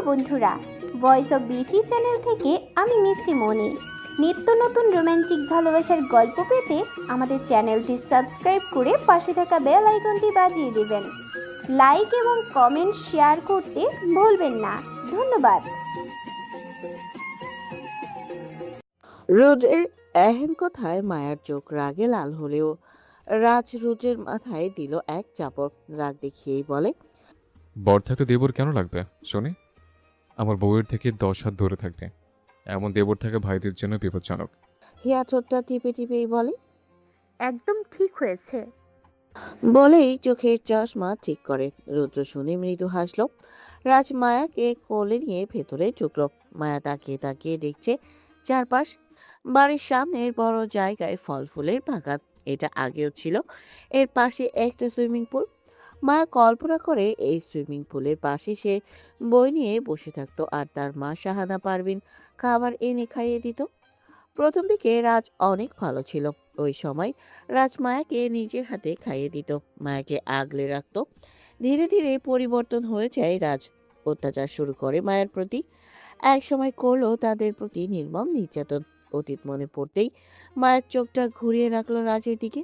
বন্ধুরা, voice of Bithi channel থেকে আমি মিষ্টি মনি। নিত্য নতুন রোমান্টিক ভালোবাসার গল্প পেতে আমাদের চ্যানেলটি সাবস্ক্রাইব করে পাশে থাকা বেল আইকনটি বাজিয়ে দেবেন। লাইক এবং কমেন্ট শেয়ার করতে ভুলবেন না। ধন্যবাদ। রোদের এহেন কথায় মায়ার চোখ রাগে লাল হলেও রাজ রোদের মাথায় দিল এক চাপড়। রাগ দেখিয়েই বলে, বর থাকতে দেবর কেন লাগবে শুনি? আমার বউয়ের থেকে 10 হাত দূরে থাকবে। এমন দেবর থাকা ভাইদের জন্য বিপজ্জনক। হিয়া ঠোঁটটা টিপে টিপেই বলে, একদম ঠিক হয়েছে। বলেই চোখের চশমা ঠিক করে। রুদ্র শুনে মৃদু হাসল। রাজ মায়াকে কোলে নিয়ে ভেতরে ঢুকলো। মায়া তাকিয়ে তাকিয়ে দেখছে চারপাশ। বাড়ির সামনের বড় জায়গায় ফল ফুলের বাগান। এটা আগেও ছিল। এর পাশে একটা সুইমিং পুল। মায়া কল্পনা করে এই সুইমিং পুলের পাশে সে বই নিয়ে বসে থাকতো আর তার মা শাহানা পারভিন খাবার এনে খাইয়ে দিত। প্রথম দিকে রাজ অনেক ভালো ছিল। ওই সময় রাজ মায়াকে নিজের হাতে খাইয়ে দিত, মায়াকে আগলে রাখত। ধীরে ধীরে পরিবর্তন হয়ে যায় রাজ। অত্যাচার শুরু করে মায়ের প্রতি। এক সময় করলো তাদের প্রতি নির্মম নির্যাতন। অতীত মনে পড়তেই মায়ের চোখটা ঘুরিয়ে রাখলো রাজের দিকে।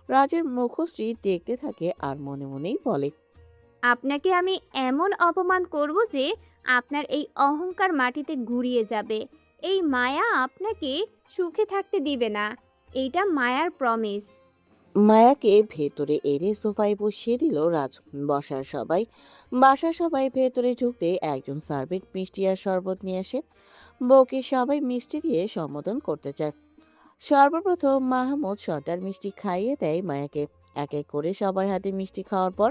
রাজের মুখশ্রী দেখতে থাকে আর মনে মনেই বলে, আপনাকে আমি এমন অপমান করব যে আপনার এই অহংকার মাটিতে গুঁড়িয়ে যাবে। এই মায়া আপনাকে সুখে থাকতে দিবে না। এইটা মায়ার প্রমিস। মায়াকে ভেতরে এনে সোফায় বসিয়ে দিল রাজ। বাসার সবাই ভেতরে ঢুকতে একজন সার্ভেন্ট মিষ্টি আর শরবত নিয়ে আসে। বউকে সবাই মিষ্টি দিয়ে সম্বোধন করতে চায়। সর্বপ্রথম মাহমুদ সর্দার মিষ্টি খাইয়ে দেয় মায়াকে। এক এক করে সবার হাতে মিষ্টি খাওয়ার পর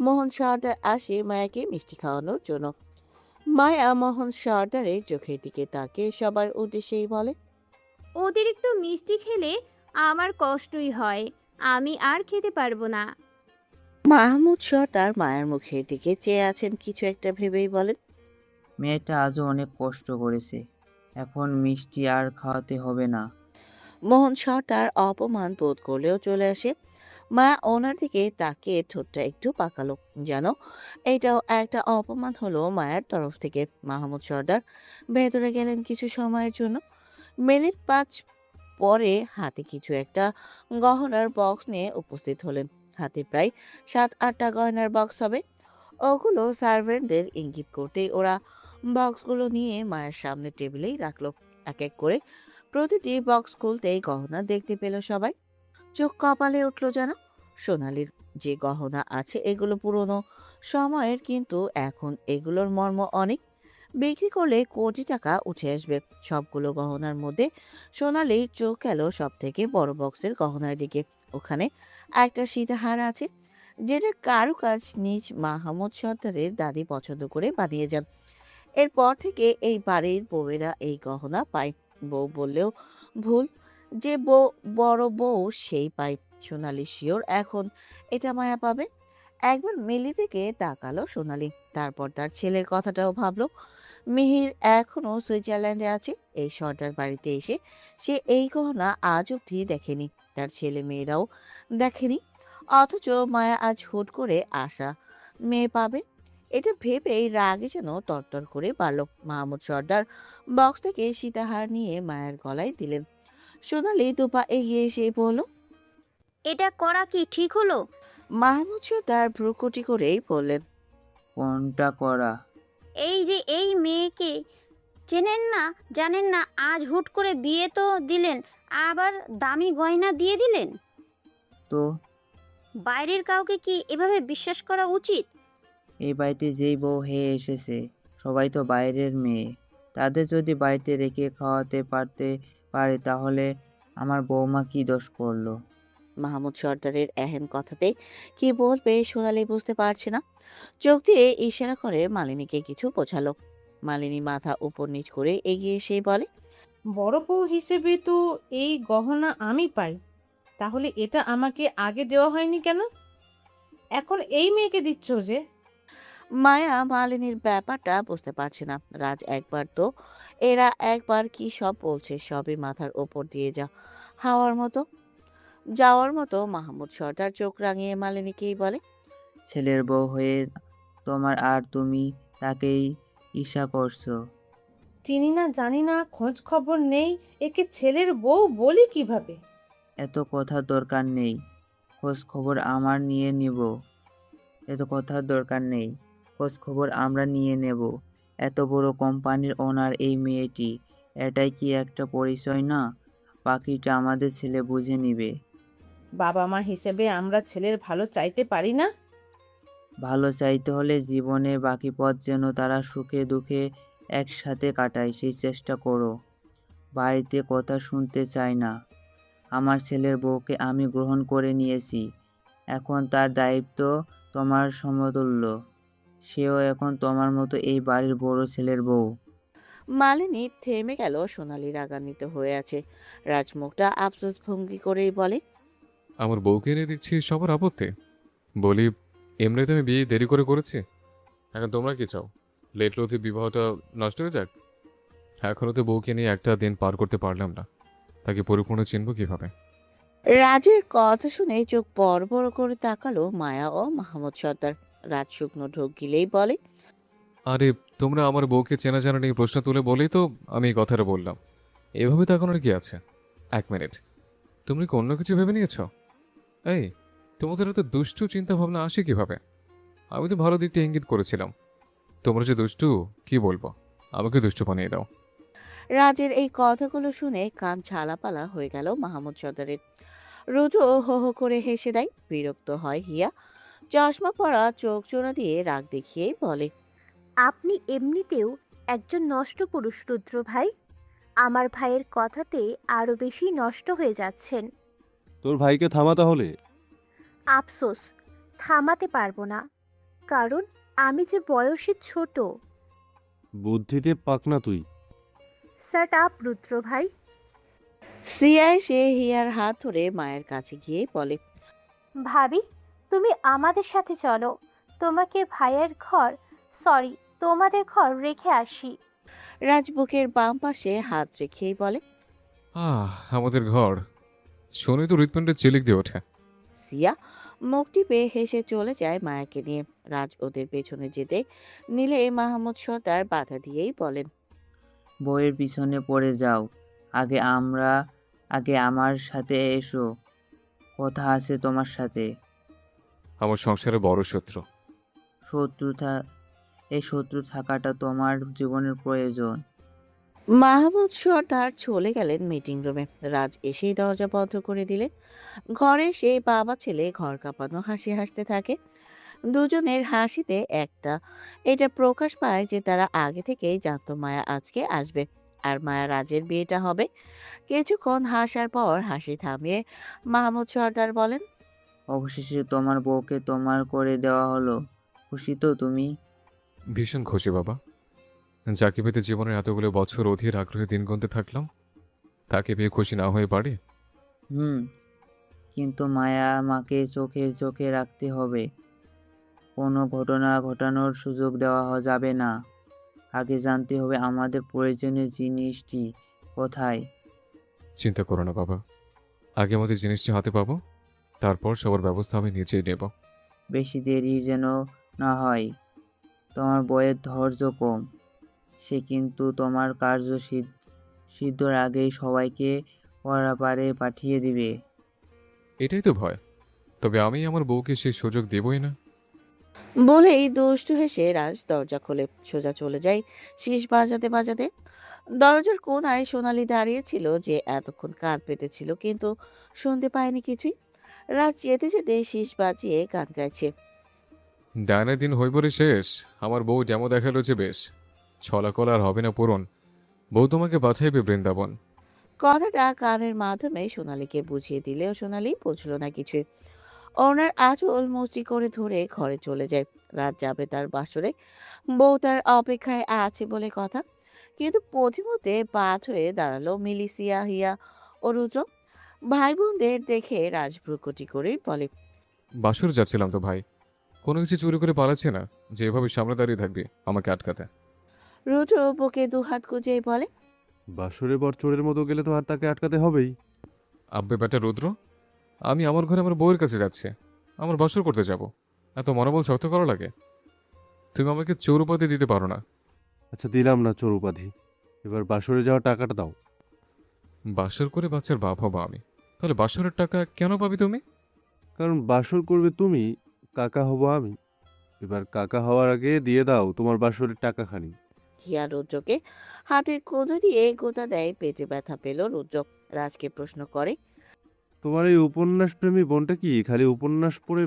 মোহন সর্দার আসে মায়াকে মিষ্টি খাওয়ানোর জন্য। মায়া মোহন সর্দারের চোখের দিকে তাকিয়ে সবার উদ্দেশ্যেই বলে, অতিরিক্ত মিষ্টি খেলে আমার কষ্টই হয়। আমি আর খেতে পারবো না। মাহমুদ সর্দার মায়ের মুখের দিকে চেয়ে আছেন, কিছু একটা ভেবেই বলেন, মেয়েটা আজও অনেক কষ্ট করেছে, এখন মিষ্টি আর খাওয়াতে হবে না। মোহন সর্দার অপমান বোধ করলেও চলে আসে। মা ওনার দিকে তাকিয়ে ঠোঁটটা একটু পাকালো, যেন এটাও একটা অপমান হলো মায়ের তরফ থেকে। মাহমুদ সর্দার ভেতরে গেলেন কিছু সময়ের জন্য। মিনিট 5 পরে হাতে কিছু একটা গহনার বক্স নিয়ে উপস্থিত হলেন। হাতে প্রায় 7-8টা গয়নার বক্স হবে। ওগুলো সার্ভেন্টদের ইঙ্গিত করতেই ওরা বক্সগুলো নিয়ে মায়ের সামনে টেবিলেই রাখলো। এক এক করে প্রতিটি বক্স খুলতেই গহনা দেখতে পেল সবাই। চোখ কপালে উঠল যেন। সোনালির যে গহনা আছে এগুলো পুরনো সময়ের, কিন্তু এখন এগুলোর মর্ম অনেক। বিক্রি করলে কোটি টাকা উঠে আসবে। সবগুলো গহনার মধ্যে সোনালির চোখ গেল সব থেকে বড় বক্সের গহনার দিকে। ওখানে একটা সীতাহার আছে, যেটার কারুকাজ নিজ মাহমুদ সর্দারের দাদি পছন্দ করে বানিয়ে যান। এরপর থেকে এই বাড়ির বউয়েরা এই গহনা পায়। বউ বললেও ভুল, যে বউ বড় বউ সেই পায়। সোনালি শিওর এখন এটা মায়া পাবে। একবার মিলি থেকে তাকালো সোনালি, তারপর তার ছেলের কথাটাও ভাবলো। মিহির এখনো সুইজারল্যান্ডে আছে। এই সর্দার বাড়িতে এসে সে এই গহনা আজ অব্দি দেখেনি, তার ছেলে মেয়েরাও দেখেনি। অথচ মায়া আজ হুট করে আসা মেয়ে পাবে, এটা ভেবেই রাগে যেন তরতর করে বাড়ল। মাহমুদ সর্দার বক্স থেকে সীতাহার নিয়ে মায়ের গলায় দিলেন। সোনালি দুপা এগিয়ে এসে বলল, এটা করা কি ঠিক হলো? মাহমুদ সর্দার ভ্রুকুটি করেই বললেন, কোনটা করা? এই যে এই মেয়েকে চেনেন না, জানেন না, আজ হুট করে বিয়ে তো দিলেন, আবার দামি গয়না দিয়ে দিলেন। তো বাইরের কাউকে কি এভাবে বিশ্বাস করা উচিত? এই বাড়িতে যেই বউ হয়ে এসেছে সবাই তো বাইরের মেয়ে, তাদের যদি বাড়িতে রেখে খাওয়াতে পারে তাহলে আমার বৌমা কি দোষ করলো? মাহমুদ সর্দারের এহেন কথাতে কি বলবে সোনালি বুঝতে পারছে না। চোখ দিয়ে ইশারা করে মালিনীকে কিছু বোঝালো। মালিনী মাথা উপর নিচ করে এগিয়ে এসেই বলে, বড় বউ হিসেবে তো এই গহনা আমি পাই, তাহলে এটা আমাকে আগে দেওয়া হয়নি কেন? এখন এই মেয়েকে দিচ্ছ যে? মায়া মালিনীর ব্যাপারটা বুঝতে পারছে না। রাজ একবার তো এরা একবার কি সব বলছে, সবই মাথার ওপর দিয়ে যাওয়ার মতো। মাহমুদ সর্দার চোখ রাঙিয়ে মালিনীকেই বলে, ছেলের বউ হয়ে তোমার আর তুমি তাকেই ঈর্ষা করছো? চিনি না জানি না খোঁজ খবর নেই, একে ছেলের বউ বলি কিভাবে? এত কথার দরকার নেই। খোঁজ খবর আমার নিয়ে নিব। এত কথার দরকার নেই। খোঁজ খবর আমরা নিয়ে নেব। এত বড় কোম্পানির ওনার এই মেয়েটি, এটাই কি একটা পরিচয় না? বাকিটা আমাদের ছেলে বুঝে নিবে। বাবা মা হিসেবে আমরা ছেলের ভালো চাইতে পারি না? ভালো চাইতে হলে জীবনে বাকি পথ যেন তারা সুখে দুঃখে একসাথে কাটায় সেই চেষ্টা করো। বাড়িতে কথা শুনতে চাই না। আমার ছেলের বউকে আমি গ্রহণ করে নিয়েছি। এখন তার দায়িত্ব তোমার সমতুল্য। সেও এখন তোমার মতো এই বাড়ির বড় ছেলের বউ। মালিনী থেমে গেল। সোনালি রাগান্বিত হয়ে আছে। রাজমুখটা আফসোস ভঙ্গি করেই বলে, আমার বউকে এনে দেখছি সবার আপত্তি। বলি, এমনিতে আমি বিয়ে দেরি করে করেছি। এখন তোমরা কি চাও? লেট লথি বিবাহটা নষ্ট হয়ে যাক? এখনও তো বউকে নিয়ে একটা দিন পার করতে পারলাম না, তাকে পরিপূর্ণ চিনব কিভাবে? রাজের কথা শুনে চোখ বড় বড় করে তাকালো মায়া ও মাহমুদ সর্দার। রাজ শুকনো ঢোক গিলেই বলে, আরে, তোমরা আমার বউকে চেনা জানা নিয়ে প্রশ্ন তুলে বলেই তো আমি এই কথাটা বললাম। এভাবে তাকানোর কি আছে? এক মিনিট, তুমি কি অন্য কিছু ভেবে নিয়েছ? এই, তোমাদের এত দুষ্টু চিন্তা ভাবনা আসে কিভাবে? আমি তো ভালো দিকটা ইঙ্গিত করেছিলাম। তোমরা যে দুষ্টু, কি বলবো, আমাকে দুষ্টু বানিয়ে দাও। রাজের এই কথাগুলো শুনে কান ঝালাপালা হয়ে গেল মাহমুদ সর্দারের। রুদ্র হো হো করে হেসে দেয়। বিরক্ত হয় হিয়া। চশমা পরা চোখ জোড়া দিয়ে রাগ দেখিয়েই বলে, আপনি এমনিতেও একজন নষ্ট পুরুষ রুদ্র ভাই। আমার ভাইয়ের কথাতে আরও বেশি নষ্ট হয়ে যাচ্ছেন। তোর ভাইকে থামা তাহলে। আফসোস, থামাতে পারবো না, কারণ আমি যে বয়সে ছোট। বুদ্ধিতে পাকনা তুই। শাট আপ রুদ্র ভাই। সিয়া এসে হিয়ার হাত ধরে মায়ের কাছে গিয়ে বলে, ভাবি, তুমি আমাদের সাথে চলো, তোমাকে ভাইয়ের ঘর, সরি, তোমাদের ঘর রেখে আসি। রাজ বুকের বাম পাশে হাত রেখেই বলে, আমাদের ঘর শুনে তো হৃৎপিণ্ডের চিলিক দিয়ে ওঠে। সিয়া মুখ টিপে হেসে চলে যায় মায়াকে নিয়ে। রাজ ওদের পেছনে যেতে নিলে মাহমুদ সর্দার বাধা দিয়েই বলেন, বউয়ের পিছনে পড়ে যাও। আগে আমার সাথে এসো। কথা আছে তোমার সাথে। আমার সংসারের বড় শত্রু। শত্রুতা এই শত্রু থাকাটা তোমার জীবনের প্রয়োজন। মাহমুদ সর্দার চলে গেলেন মিটিং রুমে। রাজ এসেই দরজা বন্ধ করে দিলে। ঘরে সে বাবা ছেলে ঘর কাঁপানো হাসি হাসতে থাকে। দুজনের হাসিতে এটা প্রকাশ পায় যে তারা আগে থেকেই জানতো মায়া আজকে আসবে আর মায়া রাজের বিয়েটা হবে। কিছুক্ষণ হাসার পর হাসি থামিয়ে মাহমুদ সর্দার বলেন, অবশেষে তোমার বউকে তোমার করে দেওয়া হলো। খুশি তো তুমি? ভীষণ খুশি বাবা। যাকে পেতে জীবনের এতগুলো বছর অধীর আগ্রহে দিন গুনতে থাকলাম, তাকে পেয়ে খুশি না হয়ে পারে? হুম, কিন্তু মায়া মাকে চোখে চোখে রাখতে হবে। কোনো ঘটনা ঘটানোর সুযোগ দেওয়া যাবে না। আগে জানতে হবে আমাদের প্রয়োজনীয় জিনিসটি কোথায়। চিন্তা করো না বাবা, আগে আমাদের জিনিসটি হাতে পাবো, তারপর সবার ব্যবস্থা আমি নিজেই নেব। বেশি দেরি যেন না হয়। তোমার বইয়ের ধৈর্য কম। সে কিন্তু তোমার কার্য সিদ্ধর আগেই সবাইকে পরাপারে পাঠিয়ে দিবে। এটাই তো ভয়। তবে আমি আমার বউকে সেই সুযোগ দেবই না। বলেই দুষ্টু হেসে রাজ দরজা খোলে। সোজা চলে যায় শীষ বাজাতে বাজাতে। দরজার কোণায় সোনালি দাঁড়িয়েছিল, যে এতক্ষণ কান পেতেছিল কিন্তু শুনতে পায়নি কিছুই। রাজ যেতে যেতে শীষ বাজিয়ে গান গাইছে। ডায়নের দিন হইবরে শেষ, আমার বউ ডেমো দেখালো যে বেশ। ছলাকল আর হবে না পূরণ, বউ তোমাকে বাছাইবে বৃন্দাবন। কথাটা কানের মাধ্যমে সোনালীকে বুঝিয়ে দিলেও সোনালী বুঝল না কিছুই। ওনার আঁচল মুচি করে ধরে ঘরে চলে যায়। রাত যাবে তার বাসরে, বউ তার অপেক্ষায় আছে বলে কথা। কিন্তু পথিমধ্যে বাদ হয়ে দাঁড়ালো মিলিসিয়া, হিয়া ও রুদ্র। ভাই বোনদের দেখে রাজ ভ্রুকুটি করে বলে, বাসর যাচ্ছিলাম তো ভাই, কোনো কিছু চুরি করে পালাচ্ছে না যে এভাবে সামনে দাঁড়িয়ে থাকবি আমাকে আটকাতে। রুদ্র বুকে দুহাত গুজেই বলে, বাসরে বর চোরের মতো গেলে তো আর তাকে আটকাতে হবেই। আব্বে বেটা রুদ্র, আমি আমার ঘরে আমার বউয়ের কাছে যাচ্ছি, আমার বাসর করতে যাব, এত মনোবল শক্ত করা লাগে? তুমি আমাকে চোর উপাধি দিতে পারো না। আচ্ছা, দিলাম না চোর উপাধি। এবার বাসরে যাওয়ার টাকাটা দাও। বাসর করে বাচ্চার বাপ হবো আমি, তাহলে বাসরের টাকা কেন পাবি তুমি? কারণ বাসর করবে তুমি, কাকা হব আমি। এবার কাকা হওয়ার আগে দিয়ে দাও তোমার বাসরের টাকাখানি। হিয়া রৌদ্রকে হাতের কোণে দিয়ে গোতা দেয়। পেটে ব্যথা পেল রৌদ্র। রাজকে প্রশ্ন করে। তোমার এই উপন্যাস প্রেমী বোনটা কি খালি উপন্যাস পড়ে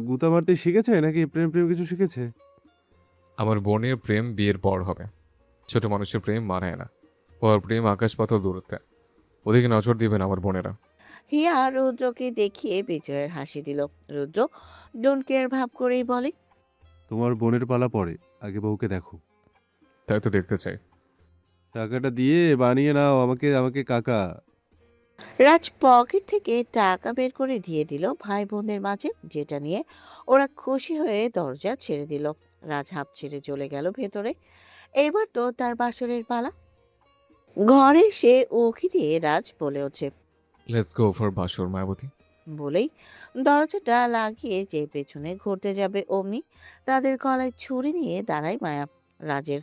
গুতা মারতে শিখেছে, নাকি প্রেম প্রেম কিছু শিখেছে? আমার বোনের প্রেম বিয়ের পর হবে। ছোট মানুষের প্রেম মানায় না। ওর প্রেম আকাশ পাতাল দূরত্বে। ওদিকে নজর দিবেন আমার বোনেরা। হিয়া রৌদ্রকে দেখিয়ে বিজয়ের হাসি দিল। রৌদ্র ডোন্ট কেয়ার ভাব করেই বলে। তোমার বোনের পালা পড়ে, আগে বউকে দেখো। তাই তো দেখতে চাই। টাকাটা দিয়ে বানিয়ে নাও আমাকে আমাকে কাকা। রাজ পকেট থেকে টাকা বের করে দিয়ে দিল ভাই বোনদের মাঝে, যেটা নিয়ে ওরা খুশি হয়ে দরজা ছেড়ে দিল। রাজ হাঁপ ছেড়ে চলে গেল ভেতরে। এবার তো তার বাসরের পালা। ঘরে সে উকি দিয়ে রাজ বলে ওঠে। লেটস গো ফর বাসর মায়াবতী। বলেই দরজাটা লাগিয়ে যে পেছনে ঘুরতে যাবে অমনি তাদের গলায় ছুরি নিয়ে দাঁড়ায় মায়া। রাজের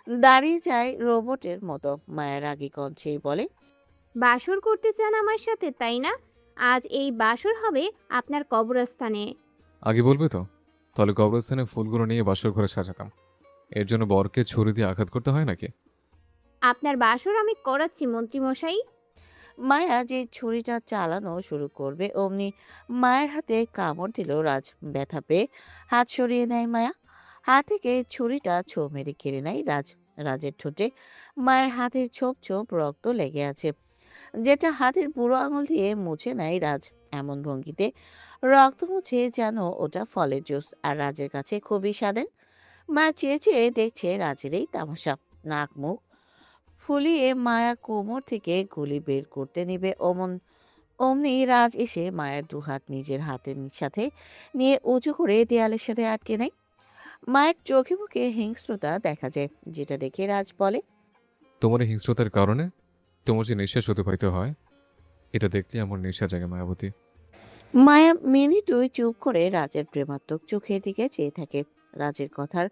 দাঁড়িয়ে যায় রোবটের মতো। মায়া রাগী কণ্ঠেই বলে। বাসর করতে চান আমার সাথে, তাই না? আজ এই বাসর হবে আপনার কবরস্থানে। আগে বলবে তো, তাহলে কবরস্থানে ফুলগুলো নিয়ে বাসর ঘরে সাজাতাম। এর জন্য বরকে ছুরি দিয়ে আঘাত করতে হয় নাকি? আপনার বাসর আমি করাচ্ছি মন্ত্রীমশাই। মায়া যে ছুরিটা চালানো শুরু করবে অমনি মায়ের হাতে কামড় দিল রাজ। ব্যথা পেয়ে হাত সরিয়ে নেয় মায়া। হাত থেকে ছুরিটা ছো মেরে কেড়ে নেয় রাজ। রাজের ঠোঁটে মায়ের হাতের ছোপ ছোপ রক্ত লেগে আছে, যেটা হাতের বুড়ো আঙুল দিয়ে মুছে নেয় রাজ। এমন ভঙ্গিতে রক্ত মুছে যেন ওটা ফলের জুস, আর রাজের কাছে খুবই স্বাদের। মা চেয়ে চেয়ে দেখছে রাজের এই তামাশা। নাক মুখ ফুলিয়ে মায়া কোমর থেকে গুলি বের করতে নিবে অমনি রাজ এসে মায়ের দুহাত নিজের হাতের সাথে নিয়ে উঁচু করে দেয়ালের সাথে আটকে নেয়। মায়ের চোখে মুখে হিংস্রতা দেখা যায়, যেটা দেখে রাজ বলে। তোমার এই হিংস্রতার কারণে তোমার যে নিঃশ্বাস অতিবাহিত হয়, এটা দেখলে আমার নেশা জাগে মায়াবতী। মায়া মিনিট দুই চুপ করে রাজের প্রেমাত্মক চোখের দিকে চেয়ে থাকে। রাজের কথার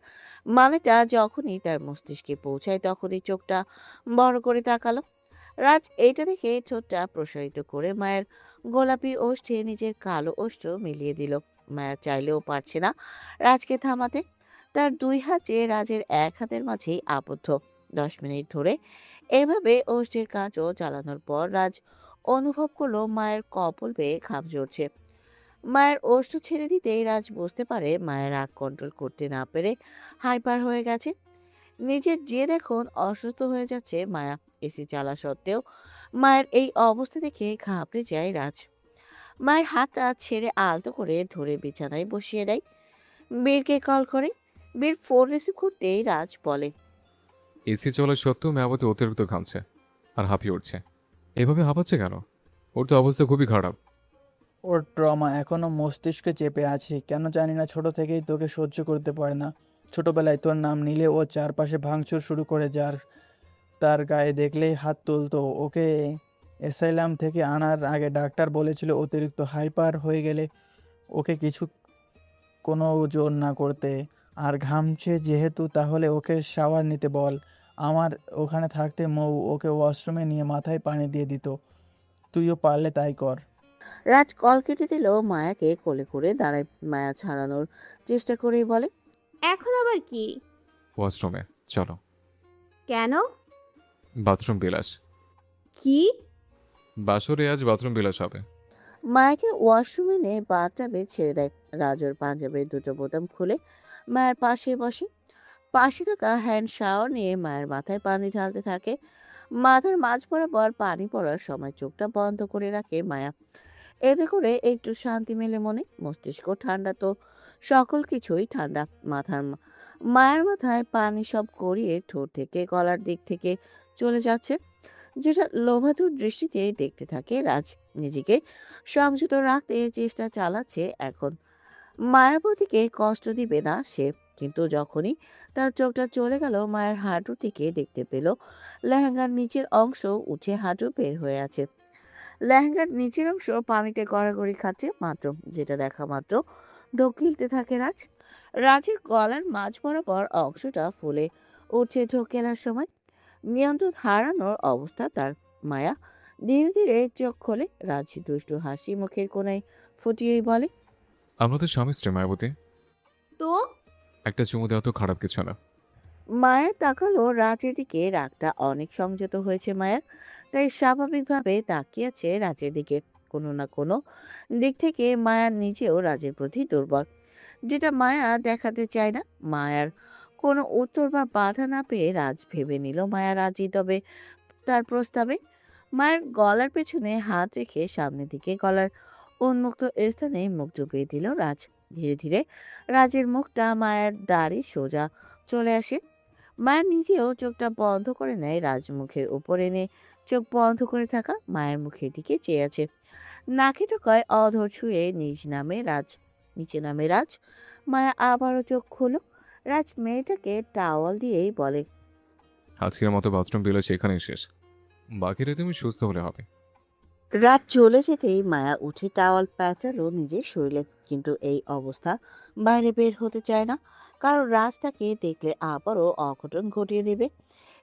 মানেটা যখনই তার মস্তিষ্কে পৌঁছায় তখনই চোখটা বড় করে তাকালো। রাজ এইটা দেখে ঠোঁটটা প্রসারিত করে মায়ের গোলাপি ওষ্ঠে নিজের কালো ওষ্ঠ মিলিয়ে দিল। মায়া চাইলেও পারছে না রাজকে থামাতে। তার দুই হাত যে রাজের এক হাতের মাঝেই আবদ্ধ। 10 মিনিট ধরে এভাবে ওষ্ঠের কার্য চালানোর পর রাজ অনুভব করলো মায়ের কপল বেয়ে খাপ জড়ছে। মায়ের ওষ্ঠ ছেড়ে দিতেই রাজ বুঝতে পারে মায়ের রাগ কন্ট্রোল করতে না পেরে হাইপার হয়ে গেছে। নিজের জেদ এখন অসুস্থ হয়ে যাচ্ছে মায়া। এসি চালা সত্ত্বেও মায়ের এই অবস্থা দেখে ঘাবড়ে যায় রাজ। মায়ের হাতটা ছেড়ে আলতো করে ধরে বিছানায় বসিয়ে দেয়। বীরকে কল করে। বীর ফোন রিসিভ করতেই রাজ বলে। এসি চলার সত্ত্বেও মায়াবতী অতিরিক্ত ঘামছে আর হাঁপিয়ে উঠছে। এভাবে হাঁপাচ্ছে কেন? ওর তো অবস্থা খুবই খারাপ। ওর ট্রমা এখনো মস্তিষ্কে চেপে আছে, কেন জানি না। ছোট থেকেই তোকে সহ্য করতে পারে না। ছোটবেলায় তোর নাম নিলে ও চারপাশে ভাঙচুর শুরু করে, তার গায়ে দেখলেই হাত তুলতো। ওকে অ্যাসাইলাম থেকে আনার আগে ডাক্তার বলেছিল অতিরিক্ত হাইপার হয়ে গেলে ওকে কোনো জোর না করতে। আর ঘামছে যেহেতু, তাহলে ওকে শাওয়ার নিতে বল। আমার ওখানে থাকতে মৌ ওকে ওয়াশরুমে নিয়ে মাথায় পানি দিয়ে দিত। তুইও পারলে তাই কর। রাজ কল কেটে দিল। মায়াকে কোলে করে দাঁড়ায়। মায়া ছাড়ানোর চেষ্টা করেই বলে। এখন আবার কি? ওয়াশরুমে চলো। কেন? বাথরুম বিলাস। কি? বাসরে আজ বাথরুম বিলাস হবে। মায়াকে ওয়াশরুমে নিয়ে বাথটাবে ছেড়ে দেয়। রাজর পাঞ্জাবের দুটো বোতাম খুলে মায়ের পাশে বসে। পাশে থাকা হ্যান্ড শাওয়ার নিয়ে মায়ের মাথায় পানি ঢালতে থাকে। মাথার মাঝ বরাবর পানি পড়ার সময় চোখটা বন্ধ করে রাখে মায়া। এতে করে একটু শান্তি মেলে মনে। মস্তিষ্ক ঠান্ডা তো সকল কিছুই ঠান্ডা। মায়ের মাথায় পানি সব গড়িয়ে ঠোঁট থেকে গলার দিক থেকে চলে যাচ্ছে, যেটা লোভাতুর দৃষ্টিতে দেখতে থাকে রাজ। নিজেকে সংযত রাখতে চেষ্টা চালাচ্ছে এখন। মায়াবতীকে কষ্ট দিবে না সে। কিন্তু যখনই তার চোখটা চলে গেল মায়ের হাঁটুর দিকে, দেখতে পেল লেহেঙ্গার নিচের অংশ উঠে হাঁটু বের হয়ে আছে। লেহেঙ্গার নিচের অংশ পানিতে গড়াগড়ি খাচ্ছে মাত্র, যেটা দেখা মাত্র ঢোক গিলতে থাকে রাজের গলার মাঝ বরাবর অংশটা ফুলে উঠছে ঝোঁক কেনার সময়। নিয়ন্ত্রণ হারানোর অবস্থা তার। মায়া ধীরে ধীরে চোখ খোলে। রাজ দুষ্টু হাসি মুখের কোণায় ফুটিয়েই বলে, আমরা তো স্বামী স্ত্রী মায়াবতী। তো একটা চুমু দেওয়া তো খারাপ কিছু না। মায়া তাকালো রাজের দিকে। রাগটা অনেক সংযত হয়েছে মায়ার, তাই স্বাভাবিকভাবে তাকিয়ে আছে রাজের দিকে। কোনো না কোনো দিক থেকে মায়া নিজেও রাজের প্রতি দুর্বল, যেটা মায়া দেখাতে চায় না। মায়ার কোনো উত্তর বা বাধা না পেয়ে রাজ ভেবে নিল মায়া রাজি, তবে তার প্রস্তাবে। মায়ের গলার পেছনে হাত রেখে সামনের দিকে গলার উন্মুক্ত স্থানে মুখ চুপিয়ে দিল রাজ। ধীরে ধীরে রাজের মুখটা মায়ের দাড়ি সোজা চলে আসে। মায়ের নিজেও চোখটা বন্ধ করে নেয়। রাজ মুখের উপর এনে চোখ বন্ধ করে থাকা মায়ের মুখের দিকে চেয়ে আছে। নাকে টোকায় অধর ছুঁয়ে নিচে নামে রাজ। মায়া আবারও চোখ খুলো। রাজ মেয়েটাকে টাওয়াল দিয়েই বলে, আজকের মতো বাথরুম বিল সেখানেই শেষ। বাকিটা তুমি সুস্থ হলে হবে। রাত চলে যেতেই মায়া উঠে টাওয়াল প্যাঁচালো নিজের শরীরে, কিন্তু এই অবস্থা বাইরে বের হতে চায় না, কারণ রাজ তাকে দেখলে আবারও অঘটন ঘটিয়ে দেবে।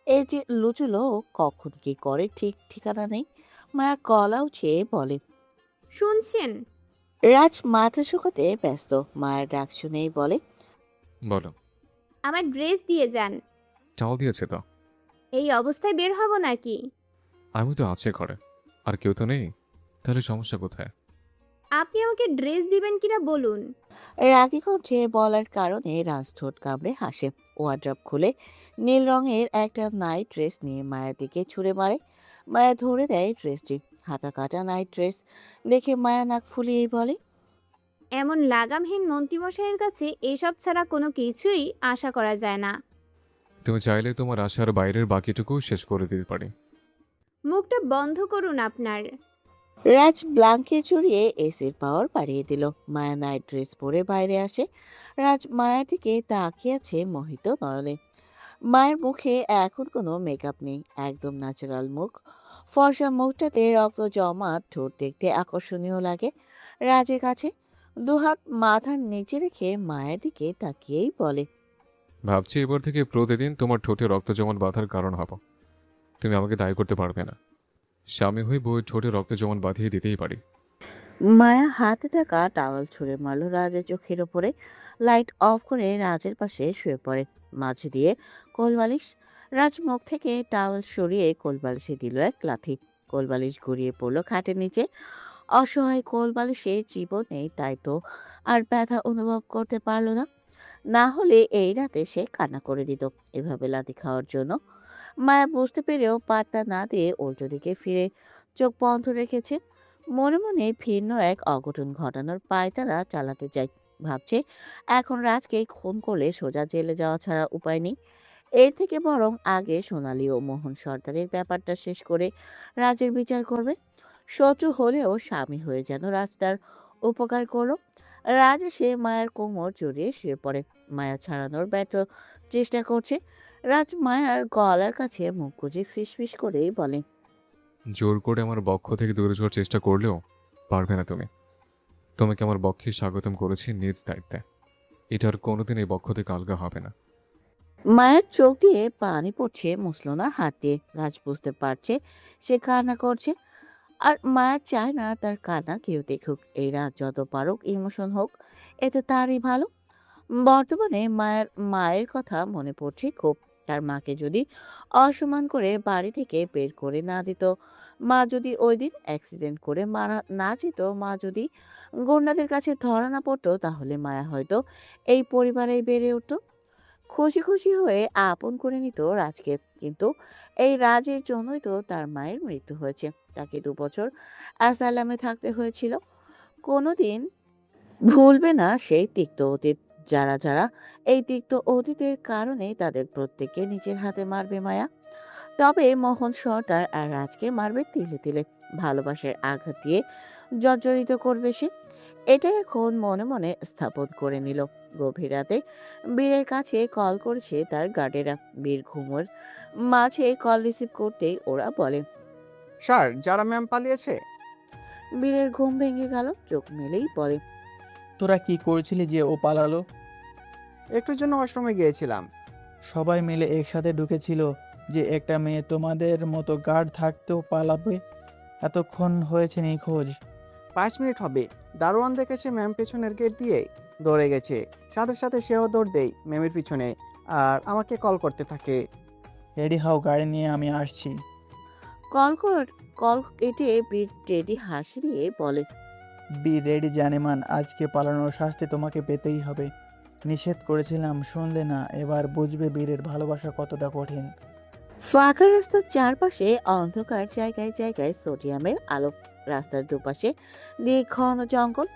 এই যে লুচুলো কখন কি করে ঠিক ঠিকানা নেই। মায়া গলা উঠিয়ে বলে, শুনছেন? রাজ মাথা শুকাতে ব্যস্ত। মায়ের ডাক শুনেই বলে, বলো। আমার ড্রেস দিয়ে যান। চাল দিয়েছে তো। এই অবস্থায় বের হব নাকি? আমি তো আছে ঘরে, আর কেউ তো নেই। তাহলে সমস্যা কোথায়? আপনি আমাকে ড্রেস দিবেন কিনা বলুন। রাগী কণ্ঠে বলার কারণে রাজ ঠোঁট কামড়ে হাসে। ওয়ার্ড্রপ খুলে নীল রঙের একটা নাইট ড্রেস নিয়ে মায়ের দিকে ছুঁড়ে মারে। মায়া ধরে দেয় ড্রেসটি। হাতা কাটা নাইট ড্রেস দেখে মায়া নাক ফুলিয়েই বলে, এমন লাগামহীন মন্ত্রীমশাইয়ের কাছে এসব ছাড়া কোনো কিছুই আশা করা যায় না। তুমি চাইলে তোমার আশার বাইরের বাকিটুকু শেষ করে দিতে পারি। মুখটা বন্ধ করুন আপনার। রাজ ব্ল্যাঙ্কেট জড়িয়ে এসির পাওয়ার বাড়িয়ে দিল। মায়া নাইট ড্রেস পরে বাইরে আসে। রাজ মায়ের দিকে তাকিয়ে আছে মোহিত নয়নে। মায়ের মুখে এখন কোনো মেকআপ নেই, একদম ন্যাচারাল মুখ। ফর্সা মুখটাতে রক্ত জমা, ঠোঁট দেখতে আকর্ষণীয় লাগে রাজের কাছে। দুহাত মাথার নিচে রেখে মায়ের দিকে তাকিয়েই বলে, ভাবছি এবার থেকে প্রতিদিন তোমার ঠোঁটে রক্ত জমাট বাঁধার কারণ হব। তুমি আমাকে দায়ী করতে পারবে না। স্বামী হয়ে বউয়ের ঠোঁটে রক্ত জমাট বাঁধিয়ে দিতেই পারি। মায়া হাতে থাকা টাওয়াল ছুঁড়ে মারল রাজের চোখের ওপরে। লাইট অফ করে রাজের পাশে শুয়ে পড়ে, মাঝে দিয়ে কোলবালিশ। রাজ মুখ থেকে টাওয়াল সরিয়ে কোলবালিশে দিল এক লাথি। কোলবালিশ গড়িয়ে পড়ল খাটের নিচে। অসহায় কোলবালিশে জীবন নেই, তাই তো আর ব্যথা অনুভব করতে পারলো না। না হলে এই রাতে সে কান্না করে দিত এভাবে লাথি খাওয়ার জন্য। মায়া বুঝতে পেরেও পাত্তা না দিয়ে উল্টো দিকে ফিরে চোখ বন্ধ রেখেছে। মনে মনে ভিন্ন এক অঘটন ঘটানোর পায়তারা চালাতে চায়। ভাবছে এখন রাজকে খুন করলে সোজা জেলে যাওয়া ছাড়া উপায় নেই। এর থেকে বরং আগে সোনালী ও মোহন সর্দারের ব্যাপারটা শেষ করে রাজের বিচার করবে। শত্রু হলেও স্বামী হয়ে যেন রাজ তার উপকার করলো। রাজ এসে মায়ের কোমর জড়িয়ে শুয়ে পড়ে। মায়া ছাড়ানোর ব্যর্থ চেষ্টা করছে। রাজ মায়ার গলার কাছে মুখ গুজে ফিসফিস করেই বলে, জোর করে আমার বক্ষ থেকে দূরে যাওয়ার চেষ্টা করলেও পারবে না তুমি। তোমাকে আমার বক্ষে স্বাগতম করেছি নিজ দায়িত্বে। এটা আর কোনোদিন এই বক্ষ থেকে আলগা হবে না। মায়ের চোখ দিয়ে পানি পড়ছে, মুছল না হাত দিয়ে। রাজ বুঝতে পারছে সে কান্না করছে, আর মায়া চায় না তার কান্না কেউ দেখুক। এই রাত যত পারুক ইমোশন হোক, এতে তারই ভালো। বর্তমানে মায়ের কথা মনে পড়ছে খুব। তার মাকে যদি অসম্মান করে বাড়ি থেকে বের করে না দিত, মা যদি ওই দিন অ্যাক্সিডেন্ট করে মারা না যেত, মা যদি গুন্ডাদের কাছে ধরা না পড়তো, তাহলে মায়া হয়তো এই পরিবারেই বেড়ে উঠতো, খুশি খুশি হয়ে আপন করে নিত রাজকে। কিন্তু এই রাজের জন্যই তো তার মায়ের মৃত্যু হয়েছে। তাকে 2 বছর অ্যাসাইলামে থাকতে হয়েছিল। কোনোদিন ভুলবে না সেই তিক্ত অতীত। যারা যারা এই তিক্ত অতীতের কারণে তাদের প্রত্যেককে নিজের হাতে মারবে মায়া। তবে মোহন সর্দার আর রাজকে মারবে তিলে তিলে, ভালোবাসার আঘাত দিয়ে জর্জরিত করবে সে। এটাই এখন মনে মনে স্থাপন করে নিল। গভীর রাতে বীরের কাছে কল করেছে তার গার্ডেরা। বীর ঘুমোর মাঝে কল রিসিভ করতেই ওরা বলে, স্যার, যারা ম্যাম পালিয়েছে। বীরের ঘুম ভেঙে গেল। চোখ মেলেই বলে, তোরা কি করছিলি যে ও পালালো? একটুর জন্য ওয়াশরুমে গিয়েছিলাম। সবাই মিলে একসাথে ঢুকেছিল যে একটা মেয়ে তোমাদের মতো গার্ড থাকতেও পালাবে। এতক্ষণ হয়েছে নিখোঁজ। 5 মিনিট হবে। দারোয়ান দেখেছে ম্যাম পেছনের গেট দিয়ে দৌড়ে গেছে, সাথে সাথে সেও দৌড় দেয় ম্যামের পিছনে, আর আমাকে কল করতে থাকে। রেডি হও, গাড়ি নিয়ে আমি আসছি। কল কর কল কেটে বীর টেডি হাসি দিয়ে বলে, বি রেডি জানেমান, আজকে পালানোর শাস্তি তোমাকে পেতেই হবে। নিষেধ করেছিলাম, শুনলে না। এবার বুঝবে বীরের ভালোবাসা কতটা কঠিন। ফাঁকা রাস্তার চারপাশে অন্ধকার, জায়গায় জায়গায় সোডিয়ামের আলো। রাস্তার দুপাশে দিয়ে ঘন জঙ্গল।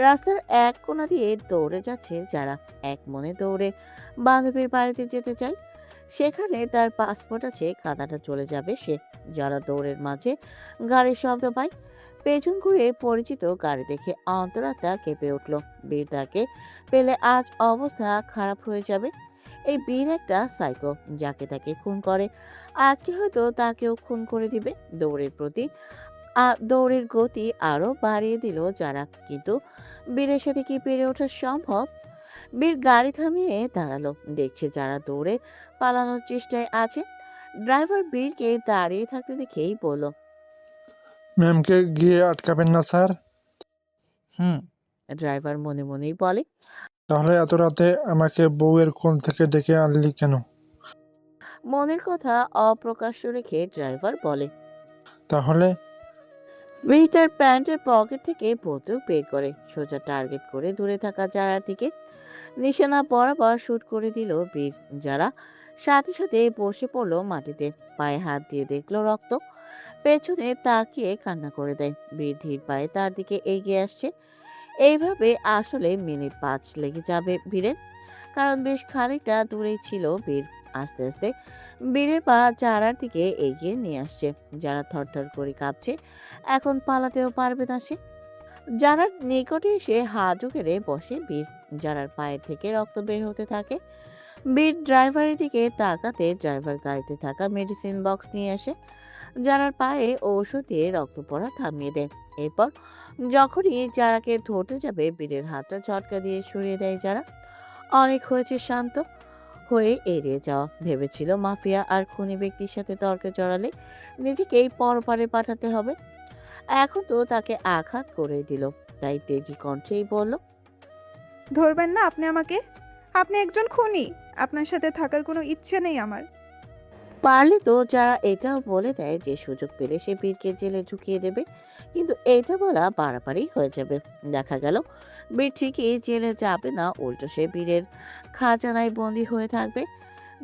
রাস্তার এক কোণা দিয়ে দৌড়ে যাচ্ছে যারা। এক মনে দৌড়ে বান্ধবীর বাড়িতে যেতে চায়। সেখানে তার পাসপোর্ট আছে, কাদাটা চলে যাবে সে। যারা দৌড়ের মাঝে গাড়ির শব্দ পায়, পেছন ঘুরে পরিচিত গাড়ি দেখে অন্তরাত্মা কেঁপে উঠল। বীর তাকে পেলে আজ অবস্থা খারাপ হয়ে যাবে। এই বীর একটা সাইকো, যাকে তাকে খুন করে আজকে হয়তো তাকেও খুন করে দিবে। দৌড়ের গতি আরো বাড়িয়ে দিল যারা, কিন্তু বীরের সাথে কি পেরে ওঠা সম্ভব? বীর গাড়ি থামিয়ে দাঁড়ালো, দেখছে যারা দৌড়ে পালানোর চেষ্টায় আছে। ড্রাইভার বীরকে দাঁড়িয়ে থাকতে দেখেই বলল, ম্যামকে গিয়ে আটকাবেন না স্যার? হুম। ড্রাইভার মনে মনেই বলে, তাহলে এত রাতে আমাকে বউয়ের কোণ থেকে ডেকে আনলি কেন? মনের কথা অপ্রকাশ্য রেখে ড্রাইভার বলে। তাহলে বীর তার প্যান্টের পকেট থেকে বন্দুক বের করে সোজা টার্গেট করে দূরে থাকা যারার দিকে নিশানা বরাবর শুট করে দিল বীর। যারা সাথে সাথে বসে পড়লো মাটিতে, পায়ে হাত দিয়ে দেখলো রক্ত। পেছনে তাকিয়ে কান্না করে দেয়। বীর ধীর পায়ে তার দিকে এগিয়ে আসছে। এইভাবে আসলে মিনিট 5 লেগে যাবে বীরের, কারণ বেশ খানিকটা দূরেই ছিল বীর। আস্তে আস্তে বীরের পা যারার দিকে এগিয়ে নিয়ে আসছে। যারা থরথর করে কাঁপছে, এখন পালাতেও পারবে না সে। যারার নিকটে এসে হাত কেড়ে বসে বীর। যারার পায়ের থেকে রক্ত বের হতে থাকে। বীর ড্রাইভারের দিকে তাকাতে ড্রাইভার গাড়িতে থাকা মেডিসিন বক্স নিয়ে আসে। যারার পায়ে ঔষধ দিয়ে রক্ত পড়া থামিয়ে দেয়। এরপর যখনই যারাকে ধরতে যাবে, বীরের হাতটা ঝটকা দিয়ে সরিয়ে দেয় যারা। অনেক হয়েছে শান্ত হয়ে এড়িয়ে যাওয়া। ভেবেছিল মাফিয়া আর খুনি ব্যক্তির সাথে তর্কে জড়ালে নিজেকেই পরপারে পাঠাতে হবে। এখন তো তাকে আঘাত করে দিল, তাই তেজি কণ্ঠেই বলল, ধরবেন না আপনি আমাকে? আপনি একজন খুনি। আপনার সাথে থাকার কোনো ইচ্ছে নেই আমার। পারলে তো যারা এটাও বলে দেয় যে সুযোগ পেলে সে বীরকে জেলে ঢুকিয়ে দেবে, কিন্তু এটা বলা বাড়াবাড়ি হয়ে যাবে। দেখা গেল বীর ঠিকই জেলে যাবে না, উল্টো সে বীরের খাজানায় বন্দী হয়ে থাকবে।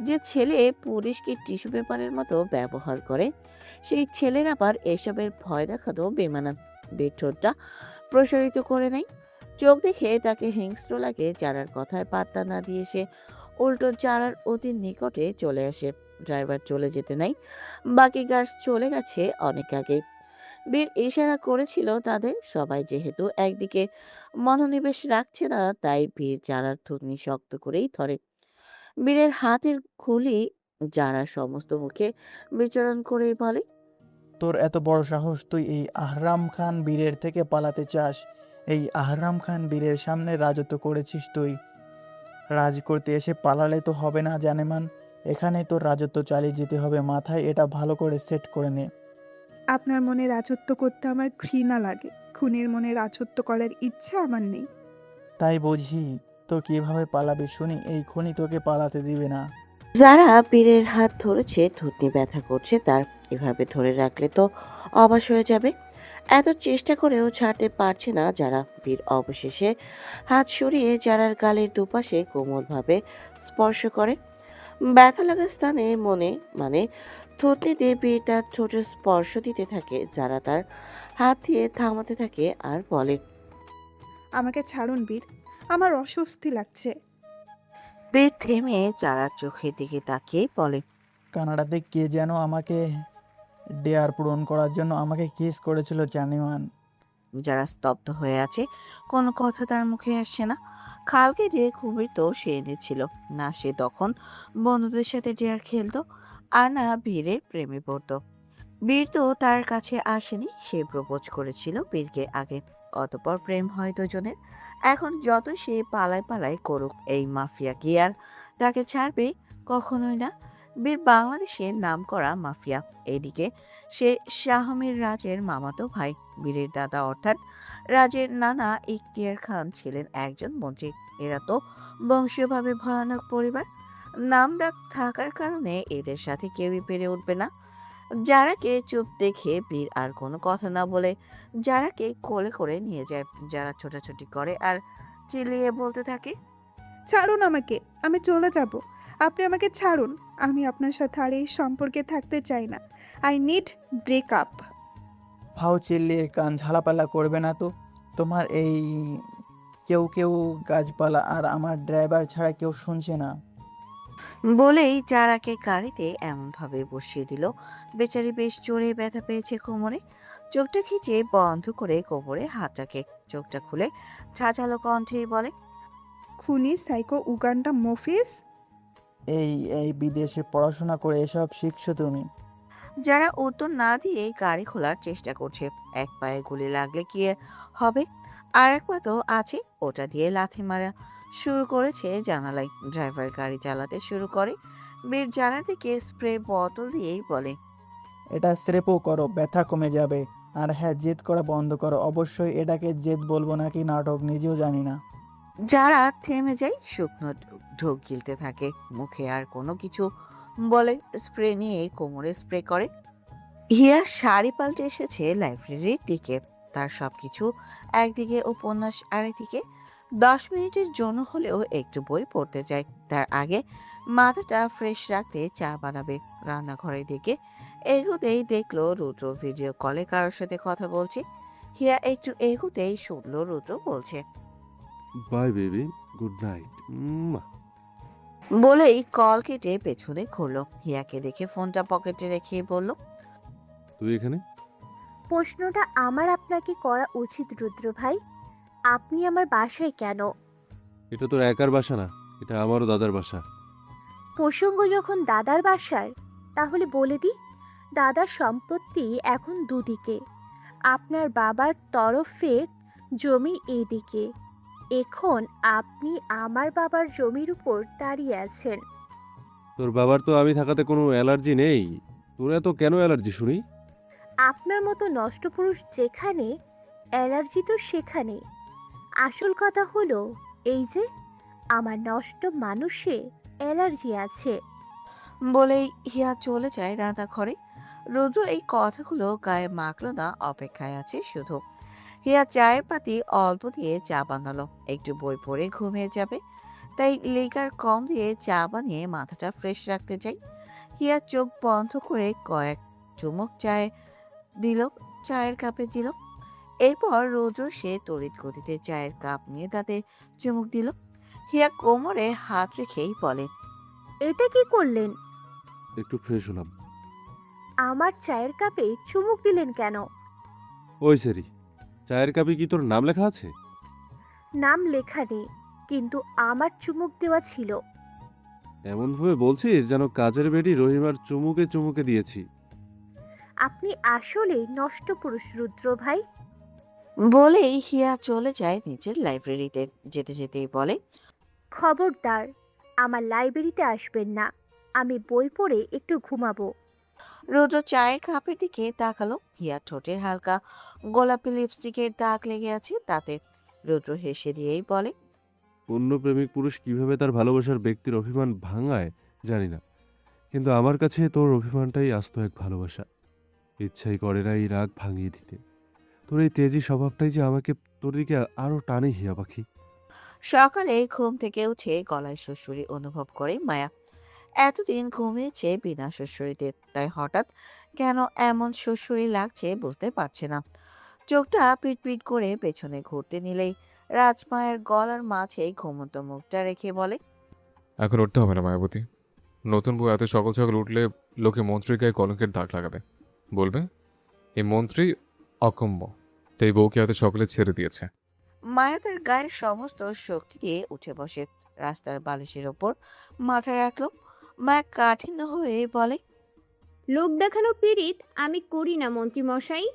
যে ছেলে পুলিশকে টিস্যু পেপারের মতো ব্যবহার করে, সেই ছেলের আবার এসবের ভয় দেখাতো বেমানান। বীর ঠোঁটটা প্রসারিত করে নেয়। চোখ দেখে তাকে হিংস্র লাগে। যারার কথায় পাত্তা না দিয়ে সে উল্টো যারার অতি নিকটে চলে আসে। ড্রাইভার চলে যেতে নাই, বাকি গার্ডস চলে গেছে অনেক আগে। বীর ইশারা করেছিল তাদের। সবাই যেহেতু একদিকে মনোনিবেশ রাখছে না, তাই বীর যারার থুতনি শক্ত করেই ধরে। বীরের হাতের খুলি যারা সমস্ত মুখে বিচরণ করেই বলে, তোর এত বড় সাহস, তুই এই আহরাম খান বীরের থেকে পালাতে চাস? এই আহরাম খান বীরের সামনে রাজত্ব করেছিস তুই। রাজ করতে এসে পালালে তো হবে না জানেমান, এখানে তোর রাজত্ব চালিয়ে যেতে হবে। মাথায় এটা ভালো করে সেট করে নে। আপনার মনে রাজত্ব করতে আমার ঘৃণা লাগে। খুনের মনে রাজত্ব করার ইচ্ছা আমার নেই। তাই বুঝি তো কিভাবে পালাবি শুনি? এই খুনি তোকে পালাতে দিবে না। যারা বীরের হাত ধরেছে, থুতনি ব্যথা করছে তার। এভাবে ধরে রাখলে তো অবাস হয়ে যাবে। এত চেষ্টা করেও ছাড়তে পারছে না যারা। বীর অবশেষে হাত সরিয়ে যারার গালের দুপাশে কোমলভাবে স্পর্শ করে। ব্যথা লাগা স্থানে মানে থুতনি দিয়ে বীর তার ছোট স্পর্শ দিতে থাকে। যারা তার হাত দিয়ে থামাতে থাকে আর বলে, আমাকে ছাড়ুন বীর, আমার অস্বস্তি লাগছে। বীর থেমে যারার চোখের দিকে তাকিয়ে বলে, কানাডাতে কে যেন আমাকে ডেয়ার পূরণ করার জন্য আমাকে কিস করেছিল জানেমান। যারা স্তব্ধ হয়ে আছে, কোনো কথা তার মুখে আসছে না। খাল কেটে কুমির তো সে এনেছিল না, সে তখন বন্ধুদের সাথে ডেয়ার খেলতো, আর না বীরের প্রেমে পড়তো। বীর তো তার কাছে আসেনি, সে প্রপোজ করেছিল বীরকে আগে, অতপর প্রেম হয় দুজনের। এখন যত সে পালায় পালায় করুক, এই মাফিয়া কি আর তাকে ছাড়বে? কখনোই না। বীর বাংলাদেশের নামকরা মাফিয়া। এদিকে সে শাহমীর রাজের মামাতো ভাই। বীরের দাদা অর্থাৎ রাজের নানা ইখতিয়ার খান ছিলেন একজন মন্ত্রী। এরা তো বংশীয়ভাবে ভয়ানক পরিবার। নামডাক থাকার কারণে এদের সাথে কেউই পেরে উঠবে না। যারাকে চুপ দেখে বীর আর কোনো কথা না বলে যারাকে কোলে করে নিয়ে যায়। যারা ছোটাছুটি করে আর চিল্লিয়ে বলতে থাকে, ছাড়ুন আমাকে, আমি চলে যাব। আপনি আমাকে ছাড়ুন। আমি আপনার সাথে আর এই সম্পর্কে থাকতে চাই না। I need breakup. ফাও চিল্লিয়ে কান ঝালাপালা করবে না তো। তোমার এই কেউ কেউ গাছপালা আর আমার ড্রাইভার ছাড়া কেউ শুনছে না। বলেই যারাকে গাড়িতে এমনভাবে বসিয়ে দিল বেচারি বেশ জোরে ব্যথা পেয়েছে কোমরে। চোখটা খিচে বন্ধ করে কোমরে হাত রাখে। চোখটা খুলে ঝাঁঝালো কণ্ঠেই বলে, খুনি, সাইকো, উগান্ডা, মফিস। এই এই বিদেশে পড়াশোনা করে এসব শিখছো তুমি? যারা উত্তর না দিয়ে গাড়ি খোলার চেষ্টা করছে। এক পায়ে গুলি লাগলে কি হবে, আর এক পা তো আছে, ওটা দিয়ে লাথি মারা শুরু করেছে জানালায়। ড্রাইভার গাড়ি চালাতে শুরু করে। বীর জানালা থেকে স্প্রে বোতল দিয়েই বলে, এটা স্রেপও করো, ব্যথা কমে যাবে। আর হ্যাঁ, জেদ করা বন্ধ করো। অবশ্যই এটাকে জেদ বলবো নাকি নাটক নিজেও জানি না। যারা থেমে যায়, শুকনো ঢোক গিলতে থাকে। মুখে আর কোনো কিছু বলে স্প্রে নিয়ে কোমরে স্প্রে করে। হিয়া শাড়ি পাল্টে এসেছে লাইব্রেরির দিকে। তার সবকিছু একদিকে, উপন্যাস আরেকদিকে। 10 মিনিটের জন্য হলেও একটু বই পড়তে চায়। তার আগে মাথাটা ফ্রেশ রাখতে চা বানাবে। রান্নাঘরের দিকে এগোতেই দেখলো রুদ্র ভিডিও কলে কারোর সাথে কথা বলছে। হিয়া একটু এগোতেই শুনলো রুদ্র বলছে, বাই বেবি, গুড নাইট। বলেই কল কেটে পেছনে ঘুরলো। হিয়াকে দেখে ফোনটা পকেটে রেখে বলল, তুই এখানে? প্রশ্নটা আমার আপনাকে করা উচিত রুদ্র ভাই। আপনি আমার বাসায় কেন? এটা তোর একার বাসা না, এটা আমারও দাদার বাসা। প্রসঙ্গ যখন দাদার বাসার, তাহলে বলে দিই, দাদার সম্পত্তি এখন দুদিকে। আপনার বাবার তরফের জমি এদিকে। এখন আপনি আমার বাবার জমির উপর দাঁড়িয়ে আছেন। তোর বাবার তো আমি থাকাতে কোনো অ্যালার্জি নেই। তোর এত কেন অ্যালার্জি শুনি? আপনার মতো নষ্ট পুরুষ যেখানে, অ্যালার্জি তো সেখানে। আসল কথা হলো এই যে, আমার নষ্ট মানুষে অ্যালার্জি আছে। বলেই হিয়া চলে যায় রান্নাঘরে। রুদ্র এই কথাগুলো গায়ে মাখলো না, অপেক্ষায় আছে শুধু। হিয়া চায়ের পাতি অল্প দিয়ে চা বানালো। একটু বই পড়ে ঘুমিয়ে যাবে, তাই লিকার কম দিয়ে চা বানিয়ে মাথাটা ফ্রেশ রাখতে চাই। হিয়া চোখ বন্ধ করে কয়েক চুমুক দিল চায়ের কাপে দিল। এরপর রুদ্র সে তড়িৎ গতিতে চায়ের কাপ নিয়ে তাতে চুমুক দিল। হিয়া কোমরে হাত রেখেই বলে, এটা কি করলেন? একটু ফ্রেশ হলাম। আমার চায়ের কাপে চুমুক দিলেন কেন? ওই সেরি, চায়ের কাপে কি তোর নাম লেখা আছে? নাম লেখা নেই, কিন্তু আমার চুমুক দেওয়া ছিল। এমনভাবে বলছিস যেন কাজের বেটি রহিমার চুমুকে চুমুকে দিয়েছি। আপনি আসলে নষ্ট পুরুষ রুদ্র ভাই। বলেই হিয়া চলে যায় নিচের লাইব্রেরিতে। যেতে যেতেই বলে, খবরদার আমার লাইব্রেরিতে আসবেন না। আমি বই পড়ে একটু ঘুমাবো। রুদ্র চায়ের কাপের দিকে তাকালো। হিয়ার ঠোঁটের হালকা গোলাপি লিপস্টিকের দাগ লেগে আছে তাতে। রুদ্র হেসে দিয়েই বলে, অন্য প্রেমিক পুরুষ কিভাবে তার ভালোবাসার ব্যক্তির অভিমান ভাঙায় জানি না, কিন্তু আমার কাছে তোর অভিমানটাই আস্ত এক ভালোবাসা। ইচ্ছাই করে না এই রাগ ভাঙিয়ে দিতে। তোর এই তেজি স্বভাবটাই যে আমাকে তোর দিকে আরো টানে হিয়া পাখি। সকালে ঘুম থেকে উঠে গলায় শ্বশুরি অনুভব করে মায়া। এতদিন ঘুমিয়েছে বিনা শ্বশুরিতে, তাই হঠাৎ কেন এমন শ্বশুরি লাগছে বুঝতে পারছে না। চোখটা পিটপিট করে পেছনে ঘুরতে নিলেই রাজমায়ের গলার মাঝে ঘুমন্ত মুখটা রেখে বলে, এখন উঠতে হবে না মায়াবতী। নতুন বউ এত সকাল সকাল উঠলে লোকে মন্ত্রীর গায়ে কলঙ্কের দাগ লাগাবে। বলবে এই মন্ত্রী অকম্য, তাই বউকে এত সকালে ছেড়ে দিয়েছে। মায়া তার গায়ের সমস্ত শক্তি দিয়ে উঠে বসে। রাস্তার বালিশের ওপর মাথা রাখলো। মায়া কাঠিন্য হয়ে বলে, লোক দেখানো পীড়িত আমি করি না মন্ত্রী মশাই।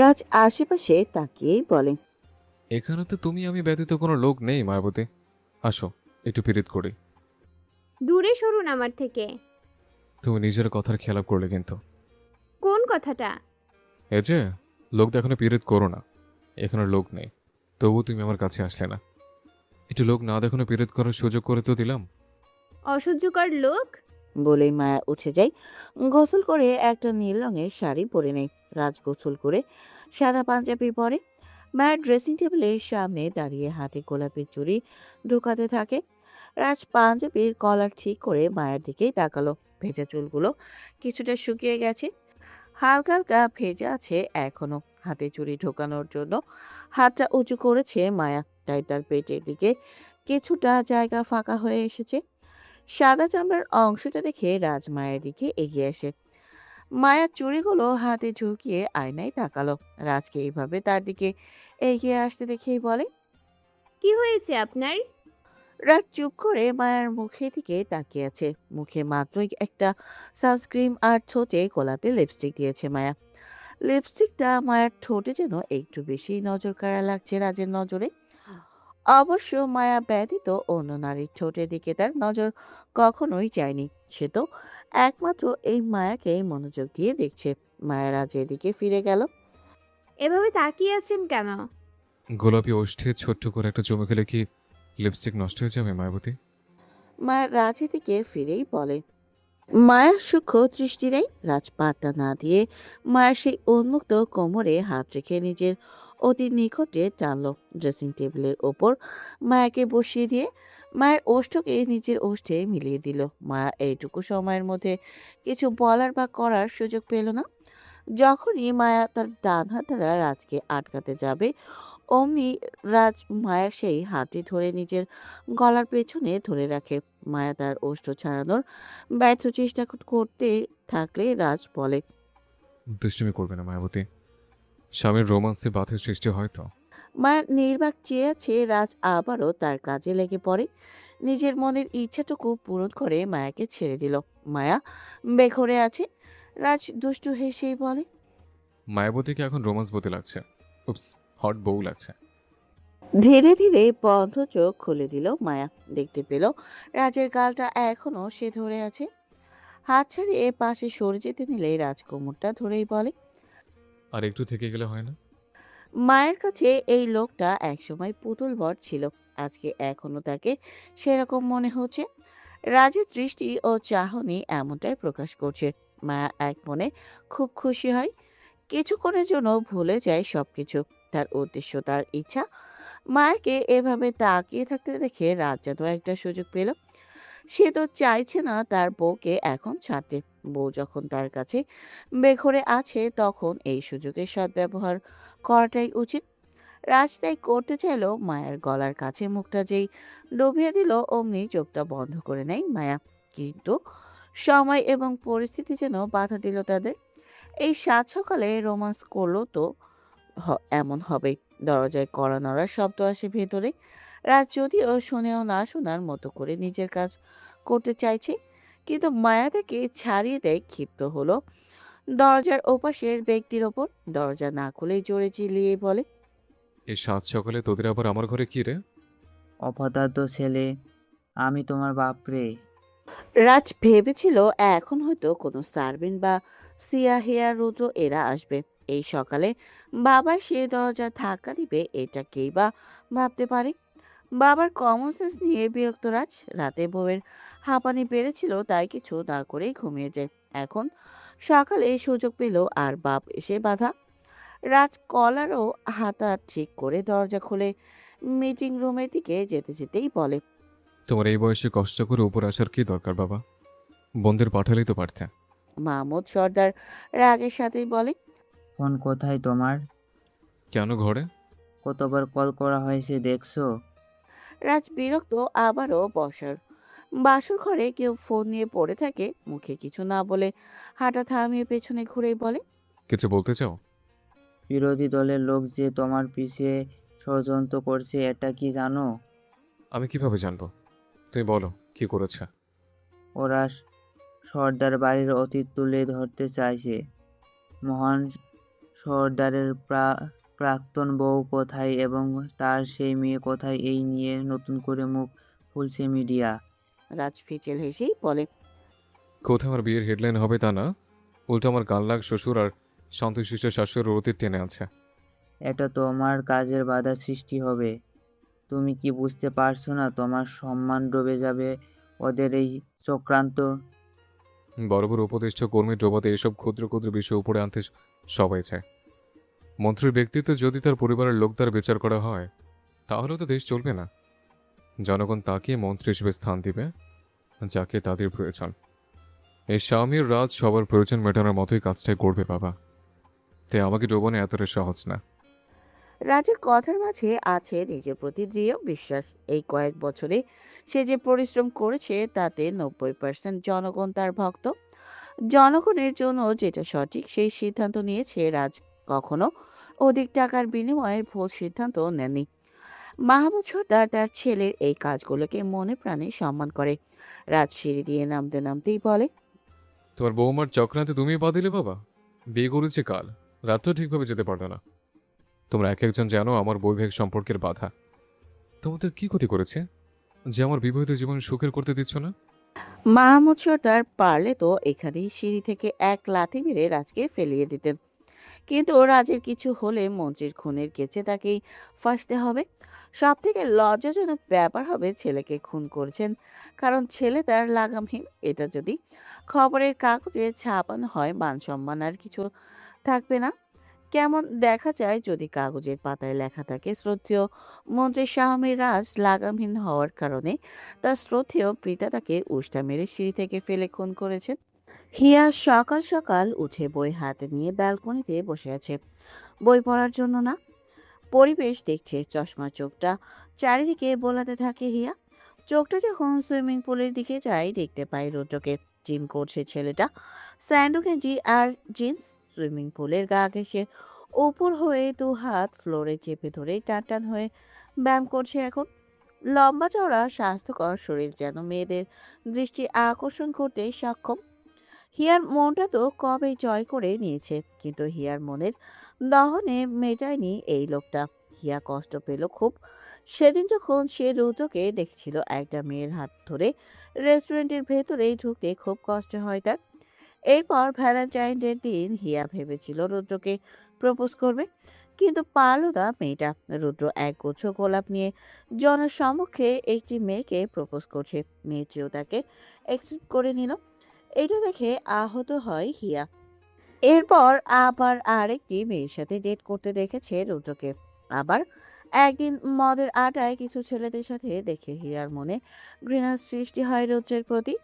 রাজ আশেপাশে তাকিয়েই বলে, এখানে তো তুমি আমি ব্যতীত কোনো লোক নেই মায়াবতী। আসো একটু পীড়িত করি। দূরে সরুন আমার থেকে। তুমি নিজের কথার খেলাপ করলে কিন্তু। কোন কথাটা? এই যে লোক দেখানো পিরিত করো না, এখানে লোক নেই, তবু তুমি আমার কাছে আসলে না। একটু লোক না দেখানো পিরিত করার সুযোগ করে তো দিলাম। অসহ্যকর লোক। বলেই মায়া উঠে যায়। গোসল করে একটা নীল রঙের শাড়ি পরে নেয়। রাজ গোসল করে সাদা পাঞ্জাবি পরে মায়ের ড্রেসিং টেবিলের সামনে দাঁড়িয়ে হাতে গোলাপি চুড়ি ঢুকাতে থাকে। রাজ পাঞ্জাবির কলার ঠিক করে মায়ের দিকেই তাকালো। ভেজা চুলগুলো কিছুটা শুকিয়ে গেছে, হালকা হালকা ভেজা আছে এখনো। হাতে চুড়ি ঢোকানোর জন্য হাতটা উঁচু করেছে মায়া, তাই তার পেটের দিকে কিছুটা জায়গা ফাঁকা হয়ে এসেছে। সাদা চামড়ার অংশটা দেখে রাজ মায়ের দিকে এগিয়ে আসে। মায়া চুড়িগুলো হাতে ঝুঁকিয়ে আয়নায় তাকালো। রাজকে এইভাবে তার দিকে এগিয়ে আসতে দেখেই বলে, কি হয়েছে আপনার? রাজ চুপ করে মায়ার মুখের দিকে তাকিয়ে আছে। মুখে মাত্রই একটা সানস্ক্রিন আর ঠোঁটে গোলাপি লিপস্টিক দিয়েছে মায়া। লিপস্টিকটা মায়ার ঠোঁটে যেন একটু বেশি নজর কাড়া লাগছে রাজের নজরে। অবশ্য মায়া ব্যতীত অন্য নারীর ঠোঁটের দিকে তার নজর কখনোই যায়নি। সে তো একমাত্র এই মায়াকে মনোযোগ দিয়ে দেখছে। মায়া রাজের দিকে ফিরে গেল। এভাবে তাকিয়ে আছেন কেন? গোলাপি ওষ্ঠে ছোট্ট করে একটা চুমু খেলে কি লিপস্টিক নষ্ট হয়ে যাবে মায়াবতী? মায়া রাজের দিকে ফিরেই বলে। মায়া সূক্ষ্ম দৃষ্টি নেই। রাজ পাত্তা না দিয়ে মায়ের সেই উন্মুক্ত কোমরে হাত রেখে নিজের অতি নিকটে টানলো। ড্রেসিং টেবিলের ওপর মায়াকে বসিয়ে দিয়ে মায়ের ওষ্ঠকে নিজের ওষ্ঠে মিলিয়ে দিল। মায়া এইটুকু সময়ের মধ্যে কিছু বলার বা করার সুযোগ পেল না। যখনই মায়া তার ডান হাত দ্বারা রাজকে আটকাতে যাবে, অমনি রাজ মায়ের সেই হাতটি ধরে নিজের গলার পেছনে ধরে রাখে। মায়া তার ওষ্ঠ ছাড়ানোর ব্যর্থ চেষ্টা করতে থাকলে রাজ বলে, দুষ্টুমি করবে না মায়াবতী, স্বামীর রোমান্সে বাধা সৃষ্টি হয় তো। মায়া নির্বাক চেয়ে আছে। রাজ আবারও তার কাজে লেগে পড়ে। নিজের মনের ইচ্ছাটুকু পূরণ করে মায়াকে ছেড়ে দিল। মায়া বেঘরে আছে। রাজ দুষ্টু হেসেই বলে, মায়াবতীকে এখন রোমান্সবতী লাগছে। উপস, হট বউ লাগছে। ধীরে ধীরে বন্ধ চোখ খুলে দিল মায়া। দেখতে পেল রাজের গালটা এখনো সে ধরে আছে। হাত ছাড়িয়ে পাশে সরে যেতে নিলে রাজ কোমরটা ধরেই বলে, আর একটু থেকে গেলে হয় না? মায়ের কাছে এই লোকটা একসময় পুতুল বর ছিল, আজকে এখনো তাকে সেরকম মনে হচ্ছে। রাজের দৃষ্টি ও চাহনি এমনটাই প্রকাশ করছে। মায়া এক মনে খুব খুশি হয়। কিছুক্ষণের জন্য ভুলে যায় সবকিছু, তার উদ্দেশ্য, তার ইচ্ছা। মায়াকে এভাবে তাকিয়ে থাকতে দেখে রাজ যেন একটা সুযোগ পেল। সে তো চাইছে না তার বউকে এখন ছাড়তে। বউ যখন তার কাছে বেঘরে আছে, তখন এই সুযোগের সদ্ব্যবহার করাটাই উচিত। রাজ তাই করতে চাইলো। মায়ের গলার কাছে মুখটা যেই ডুবিয়ে দিল, অমনি চোখটা বন্ধ করে নেয় মায়া। কিন্তু সময় এবং পরিস্থিতি যেন বাধা দিল তাদের। এই সাত সকালে রোমান্স করলো তো এমন হবেই। দরজায় কড়া নড়ার শব্দ আসে ভেতরে। রাজ যদিও শুনেও না শোনার মতো করে নিজের কাজ করতে চাইছে, কিন্তু মায়া থেকে ছাড়িয়ে দেয়। ক্ষিপ্ত হলো দরজার ওপাশের ব্যক্তির ওপর। দরজা না খুলেই জোরে চিল্লিয়ে বলে, এই সাত সকালে তোদের আবার আমার ঘরে কি রে? অপদার্থ ছেলে, আমি তোমার বাপরে। রাজ ভেবেছিল এখন হয়তো কোনো সার্ভেন্ট বা সিয়াহিয়া রুদ্র এরা আসবে। এই সকালে বাবা সে দরজা ধাক্কা দিবে, এটাকেই বা ভাবতে পারে। বাবার কমন সেন্স নিয়ে বিরক্ত রাজ। রাতে বউয়ের হাঁপানি বেড়েছিল, তাই কিছু না করেই ঘুমিয়ে যায়। এখন সকালে সুযোগ পেল আর বাপ এসে বাধা। রাজ কলারও হাতা ঠিক করে দরজা খুলে মিটিং রুমের দিকে যেতে যেতেই বলে, তোমার এই বয়সে কষ্ট করে উপর আসার কি দরকার বাবা? বোনদের পাঠালেই তো পারতে। মাহমুদ সর্দার রাগের সাথেই বলে, ফোন কোথায় তোমার? কেন ঘরে? কতবার কল করা হয়েছে দেখছো? রাজ বিরক্ত আবারও বসার। বাসর ঘরে কেউ ফোন নিয়ে পড়ে থাকে। মুখে কিছু না বলে হাঁটা থামিয়ে পেছনে ঘুরেই বলে, কিছু বলতে চাও? বিরোধী দলের লোক যে তোমার পিছে ষড়যন্ত্র করছে এটা কি জানো? আমি কিভাবে জানবো? তুমি বলো কি করেছে। ওরা সর্দার বাড়ির অতীত তুলে ধরতে চাইছে। মহান সর্দারের প্রাক্তন বউ কোথায় এবং তার সেই মেয়ে কোথায়, এই নিয়ে নতুন করে মুখ খুলছে মিডিয়া। রাজ ফিচেল হেসেই বলে, কোথাও আমার বিয়ের হেডলাইন হবে তা না, উল্টো আমার গাল্লাক শ্বশুর আর শান্তশিষ্ট শাশুড়ের অতীত টেনে আছে। এটা তোমার কাজের বাধা সৃষ্টি হবে। তুমি কি বুঝতে পারছো না তোমার সম্মান ডুবে যাবে ওদের এই চক্রান্ত? বড় বড় উপদেষ্টা কর্মী ডোবাতে এসব ক্ষুদ্র ক্ষুদ্র বিষয় উপরে আনতে সবাই চায়। মন্ত্রীর ব্যক্তিত্ব যদি তার পরিবারের লোক দ্বারা বিচার করা হয়, তাহলে তো দেশ চলবে না। জনগণ তাকে মন্ত্রী হিসেবে স্থান দিবে যাকে তাদের প্রয়োজন। এই স্বামীর রাজ সবার প্রয়োজন মেটানোর মতোই কাজটাই করবে বাবা। তাই আমাকে ডোবানো এতটা সহজ না। রাজের কথার মাঝে আছে নিজের প্রতি দৃঢ় বিশ্বাস। এই কয়েক বছরে সে যে পরিশ্রম করেছে তাতে 90% জনগণ তার ভক্ত। জনগণের জন্য যেটা সঠিক সেই সিদ্ধান্ত নিয়েছে রাজ। কখনো অধিক টাকার বিনিময়ে ভুল সিদ্ধান্ত নেননি। মাহমুদ সর্দার তার ছেলের এই কাজগুলোকে মনে প্রাণে সম্মান করে। রাজ সিঁড়ি দিয়ে নামতে নামতেই বলে, তোমার বৌমার চক্রান্তে তুমি পা দিলে বাবা। বিয়ে করেছে কাল, রাতটাও ঠিকভাবে যেতে পারবে না। তোমরা এক একজন জানো আমার বৈবাহিক সম্পর্কের বাধা। তোমাদের কি ক্ষতি করেছে যে আমার বিবাহিত জীবন সুখের করতে দিচ্ছ না? মাহমুদ সর্দার পারলে তো এখানেই সিঁড়ি থেকে এক লাথি মেরে রাজকে ফেলিয়ে দিতেন, কিন্তু রাজের কিছু হলে মন্ত্রীর খুনের কেচে তাকেই ফাঁসতে হবে। সব থেকে লজ্জাজনক ব্যাপার হবে ছেলেকে খুন করেছেন কারণ ছেলে তার লাগামহীন। এটা যদি খবরের কাগজে ছাপানো হয়, মান সম্মান আর কিছু থাকবে না। কেমন দেখা যায় যদি কাগজের পাতায় লেখা থাকে, শ্রদ্ধেয় মন্ত্রী শাহমীর রাজ লাগামহীন হওয়ার কারণে তার শ্রদ্ধেয় পিতা তাকে উষ্টা মেরে সিঁড়ি থেকে ফেলে খুন করেছেন। হিয়া সকাল সকাল উঠে বই হাতে নিয়ে ব্যালকনিতে বসে আছে। বই পড়ার জন্য না, পরিবেশ দেখছে। চশমার চোখটা চারিদিকে বোলাতে থাকে হিয়া। চোখটা যখন সুইমিং পুলের দিকে যায়, দেখতে পায় রুদ্রকে। জিম করছে ছেলেটা, স্যান্ডো গেঞ্জি আর জিন্স। সুইমিং পুলের গা ঘেঁষে উপর হয়ে দু হাত ফ্লোরে চেপে ধরে টান টান হয়ে ব্যায়াম করছে এখন। লম্বা চওড়া স্বাস্থ্যকর শরীর যেন মেয়েদের দৃষ্টি আকর্ষণ করতে সক্ষম। হিয়ার মনটা তো কবে জয় করে নিয়েছে, কিন্তু হিয়ার মনের দহনে মেটায়নি এই লোকটা। হিয়া কষ্ট পেল খুব সেদিন যখন সে রুদ্রকে দেখছিল একটা মেয়ের হাত ধরে রেস্টুরেন্টের ভেতরে ঢুকতে খুব কষ্ট হয় তার। এরপর ভ্যালেন্টাইন ডের দিন হিয়া ভেবেছিল রুদ্রকে প্রপোজ করবে, কিন্তু পারল না মেয়েটা। রুদ্র একগুচ্ছ গোলাপ নিয়ে জনসম্মুখে একটি মেয়েকে প্রপোজ করছে, মেয়েটিও তাকে অ্যাকসেপ্ট করে নিল। এটা দেখে আহত হয় হিয়া। এরপর আবার আরেকটি মেয়ের সাথে ডেট করতে দেখেছে রুদ্রকে। আবার একদিন মদের আড্ডায় কিছু ছেলেদের সাথে দেখে হিয়ার মনে ঘৃণার সৃষ্টি হয় রুদ্রের প্রতি।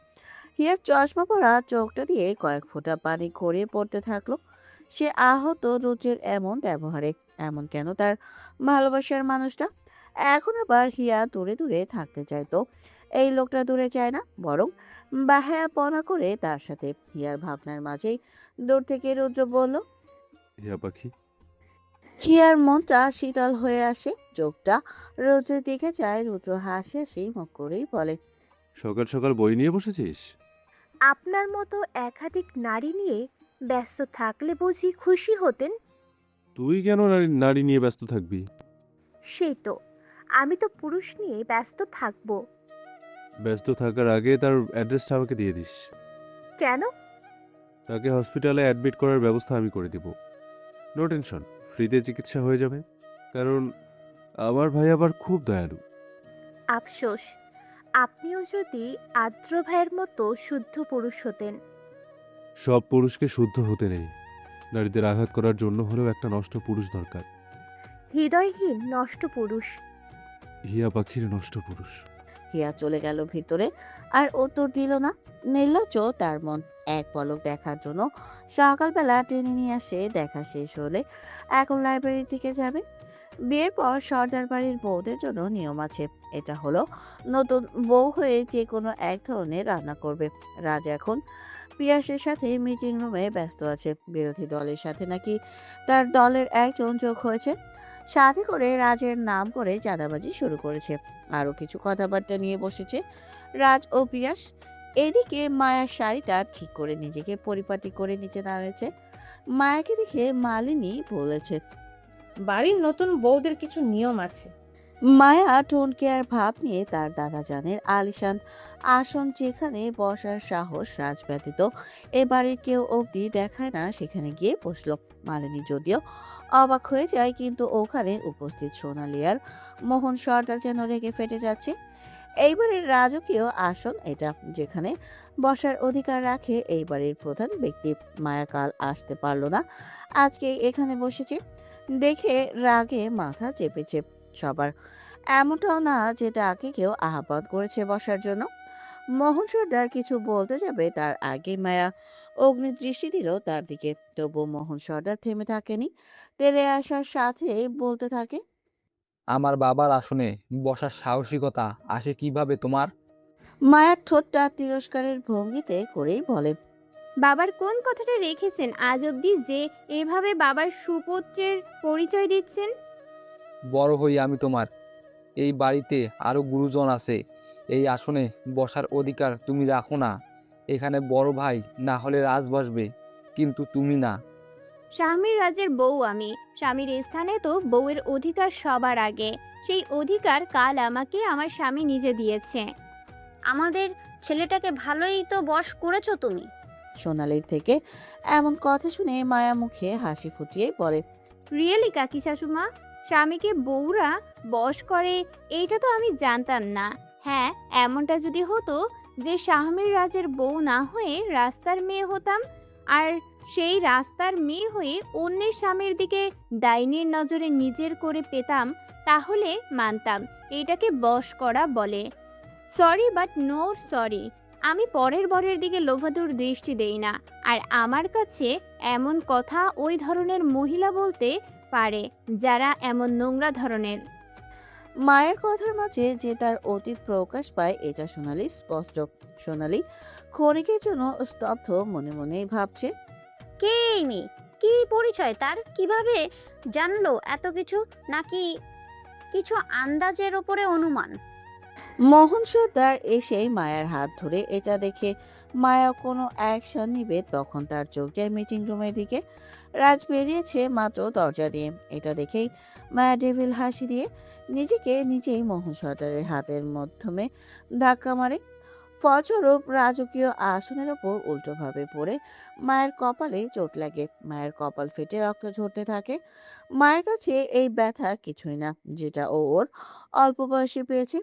হিয়ার চশমা পরা চোখটা দিয়ে কয়েক ফোঁটা পানি গড়িয়ে পড়তে থাকলো। সে আহত রুদ্রের এমন ব্যবহারে। এমন কেন তার ভালোবাসার মানুষটা? এখন আবার হিয়া দূরে দূরে থাকতে চাইতো। এই লোকটা দূরে যায় না, বরং বাহায়াপনা করে তার সাথে। হিয়ার ভাবনার মাঝেই দূর থেকে রুদ্র বলল, হিয়া পাখি। হিয়ার মনটা শীতল হয়ে আসে। চোখটা রুদ্রের দিকে চায়। রুদ্র হাসি হাসি মুখ করেই বলে, সকাল সকাল বই নিয়ে বসেছিস? আপনার মতো একাধিক নারী নিয়ে ব্যস্ত থাকলে বুঝি খুশি হতেন? তুই কেন নারী নারী নিয়ে ব্যস্ত থাকবি? সেই তো, আমি তো পুরুষ নিয়ে ব্যস্ত থাকবো। ব্যস্ত থাকার আগে তার অ্যাড্রেসটা আমাকে দিয়ে দিস। কেন? তাকে হসপিটালে অ্যাডমিট করার ব্যবস্থা আমি করে দিব। নো টেনশন, ফ্রিতে চিকিৎসা হয়ে যাবে। কারণ আমার ভাই আবার খুব দয়ালু। আফসোস, আপনিও যদি আদ্র ভাইয়ের মতো শুদ্ধ পুরুষ হতেন। সব পুরুষকে শুদ্ধ হতে নেই। নারীদের আঘাত করার জন্য হলেও একটা নষ্ট পুরুষ দরকার। হৃদয়হীন নষ্ট পুরুষ। হিয়া পাখির নষ্ট পুরুষ। হিয়া চলে গেল ভিতরে, আর উত্তর দিল না। নির্লজ্জ তার মন। এক পলক দেখার জন্য সকালবেলা টেনে নিয়ে আসে। দেখা শেষ হলে এখন লাইব্রেরির দিকে যাবে। বিয়ের পর সর্দার বাড়ির বউদের জন্য নিয়ম আছে। এটা হলো নতুন বউ হয়ে যে কোনো এক ধরনের রান্না করবে। রাজ এখন পিয়াসের সাথে মিটিং রুমে ব্যস্ত আছে। বিরোধী দলের সাথে নাকি তার দলের একজন যোগ হয়েছে, সাথে করে রাজের নাম করে চাঁদাবাজি শুরু করেছে। আরও কিছু কথাবার্তা নিয়ে বসেছে রাজ ও পিয়াস। এদিকে মায়ার শাড়িটা ঠিক করে নিজেকে পরিপাটি করে নিচে দাঁড়িয়েছে। মায়াকে দেখে মালিনী বলেছে, বাড়ির নতুন বউদের কিছু নিয়ম আছে। মায়া টোন কেয়ার ভাব নিয়ে তার দাদাজানের আলিশান আসন যেখানে বসার সাহস রাজ ব্যতীত এ বাড়ির কেউ অবধি দেখায় না সেখানে গিয়ে বসলো। মালিনী যদিও অবাক হয়ে যায়, কিন্তু ওখানে উপস্থিত সোনালি আর মোহন সর্দার যেন রেগে ফেটে যাচ্ছে। এইবারের রাজকীয় আসন এটা, যেখানে বসার অধিকার রাখে এই বাড়ির প্রধান ব্যক্তি। মায়া কাল আসতে পারল না, আজকে এখানে বসেছে দেখে রাগে মাথা চেপেছে সবার। এমনটাও না যে তাকে কেউ আহ্বান করেছে বসার জন্য। মোহন সর্দার কিছু বলতে যাবে তার আগে মায়া অগ্নি দৃষ্টি দিল তার দিকে। তবু মোহন সর্দার থেমে থাকেনি, তেলে আসার সাথে বলতে থাকে, আমার বাবার আসনে বসার সাহসিকতা আসে কিভাবে তোমার? মায়ার ঠোঁটটা তিরস্কারের ভঙ্গিতে করেই বলে, বাবার কোন কথাটা রেখেছেন আজ অবধি যে এভাবে বাবার সুপুত্রের পরিচয় দিচ্ছেন? বড় হই আমি তোমার। এই বাড়িতে আরো গুরুজন আছে, এই আসনে বসার অধিকার তুমি রাখো না। এখানে বড় ভাই না হলে রাজ বসবে, কিন্তু তুমি না। স্বামীর রাজের বউ আমি, স্বামীর স্থানে তো বউয়ের অধিকার সবার আগে। সেই অধিকার কাল আমাকে আমার স্বামী নিজে দিয়েছে। আমাদের ছেলেটাকে ভালোই তো বশ করেছো তুমি। সোনালির থেকে এমন কথা শুনে মায়া মুখে হাসি ফুটিয়ে বলে, রিয়েলি কাকি শাশুমা, স্বামীকে বউরা বশ করে এইটা তো আমি জানতাম না। হ্যাঁ, এমনটা যদি হতো যে স্বামীর রাজের বউ না হয়ে রাস্তার মেয়ে হতাম, আর সেই রাস্তার মেয়ে হয়ে অন্যের স্বামীর দিকে ডাইনির নজরে নিজের করে পেতাম, তাহলে মানতাম এটাকে বশ করা বলে। Sorry but no sorry. আমি পরের বরের দিকে লোভাদুর দৃষ্টি দেই না, আর আমার কাছে এমন কথা ওই ধরনের মহিলা বলতে পারে যারা এমন নোংরা ধরনের। মায়ের কথার মাঝে যে তার অতীত প্রকাশ পায় এটা সোনালি স্পষ্ট। সোনালি ক্ষণিকের জন্য স্তব্ধ, মনে মনেই ভাবছে, কে এই মেয়ে? কি পরিচয় তার? কিভাবে জানলো এত কিছু? নাকি কিছু আন্দাজের ওপরে অনুমান? মোহন সর্দার এসেই মায়ার হাত ধরে এটা দেখে মায়া কোনো অ্যাকশন নিবে তখন তার চোখ যায় মিটিং রুমের দিকে। রাজ বেরিয়েছে মাত্র দরজা দিয়ে। এটা দেখেই মায়া ডেভিল হাসি দিয়ে নিজেকে নিজেই মোহন সর্দারের হাতের মাধ্যমে ধাক্কা মারে। ফলস্বরূপ রাজকীয় আসনের ওপর উল্টোভাবে পড়ে মায়ের কপালে চোট লাগে। মায়ের কপাল ফেটে রক্ত ঝরতে থাকে। মায়ের কাছে এই ব্যথা কিছুই না, যেটা ও ওর অল্প বয়সে পেয়েছে।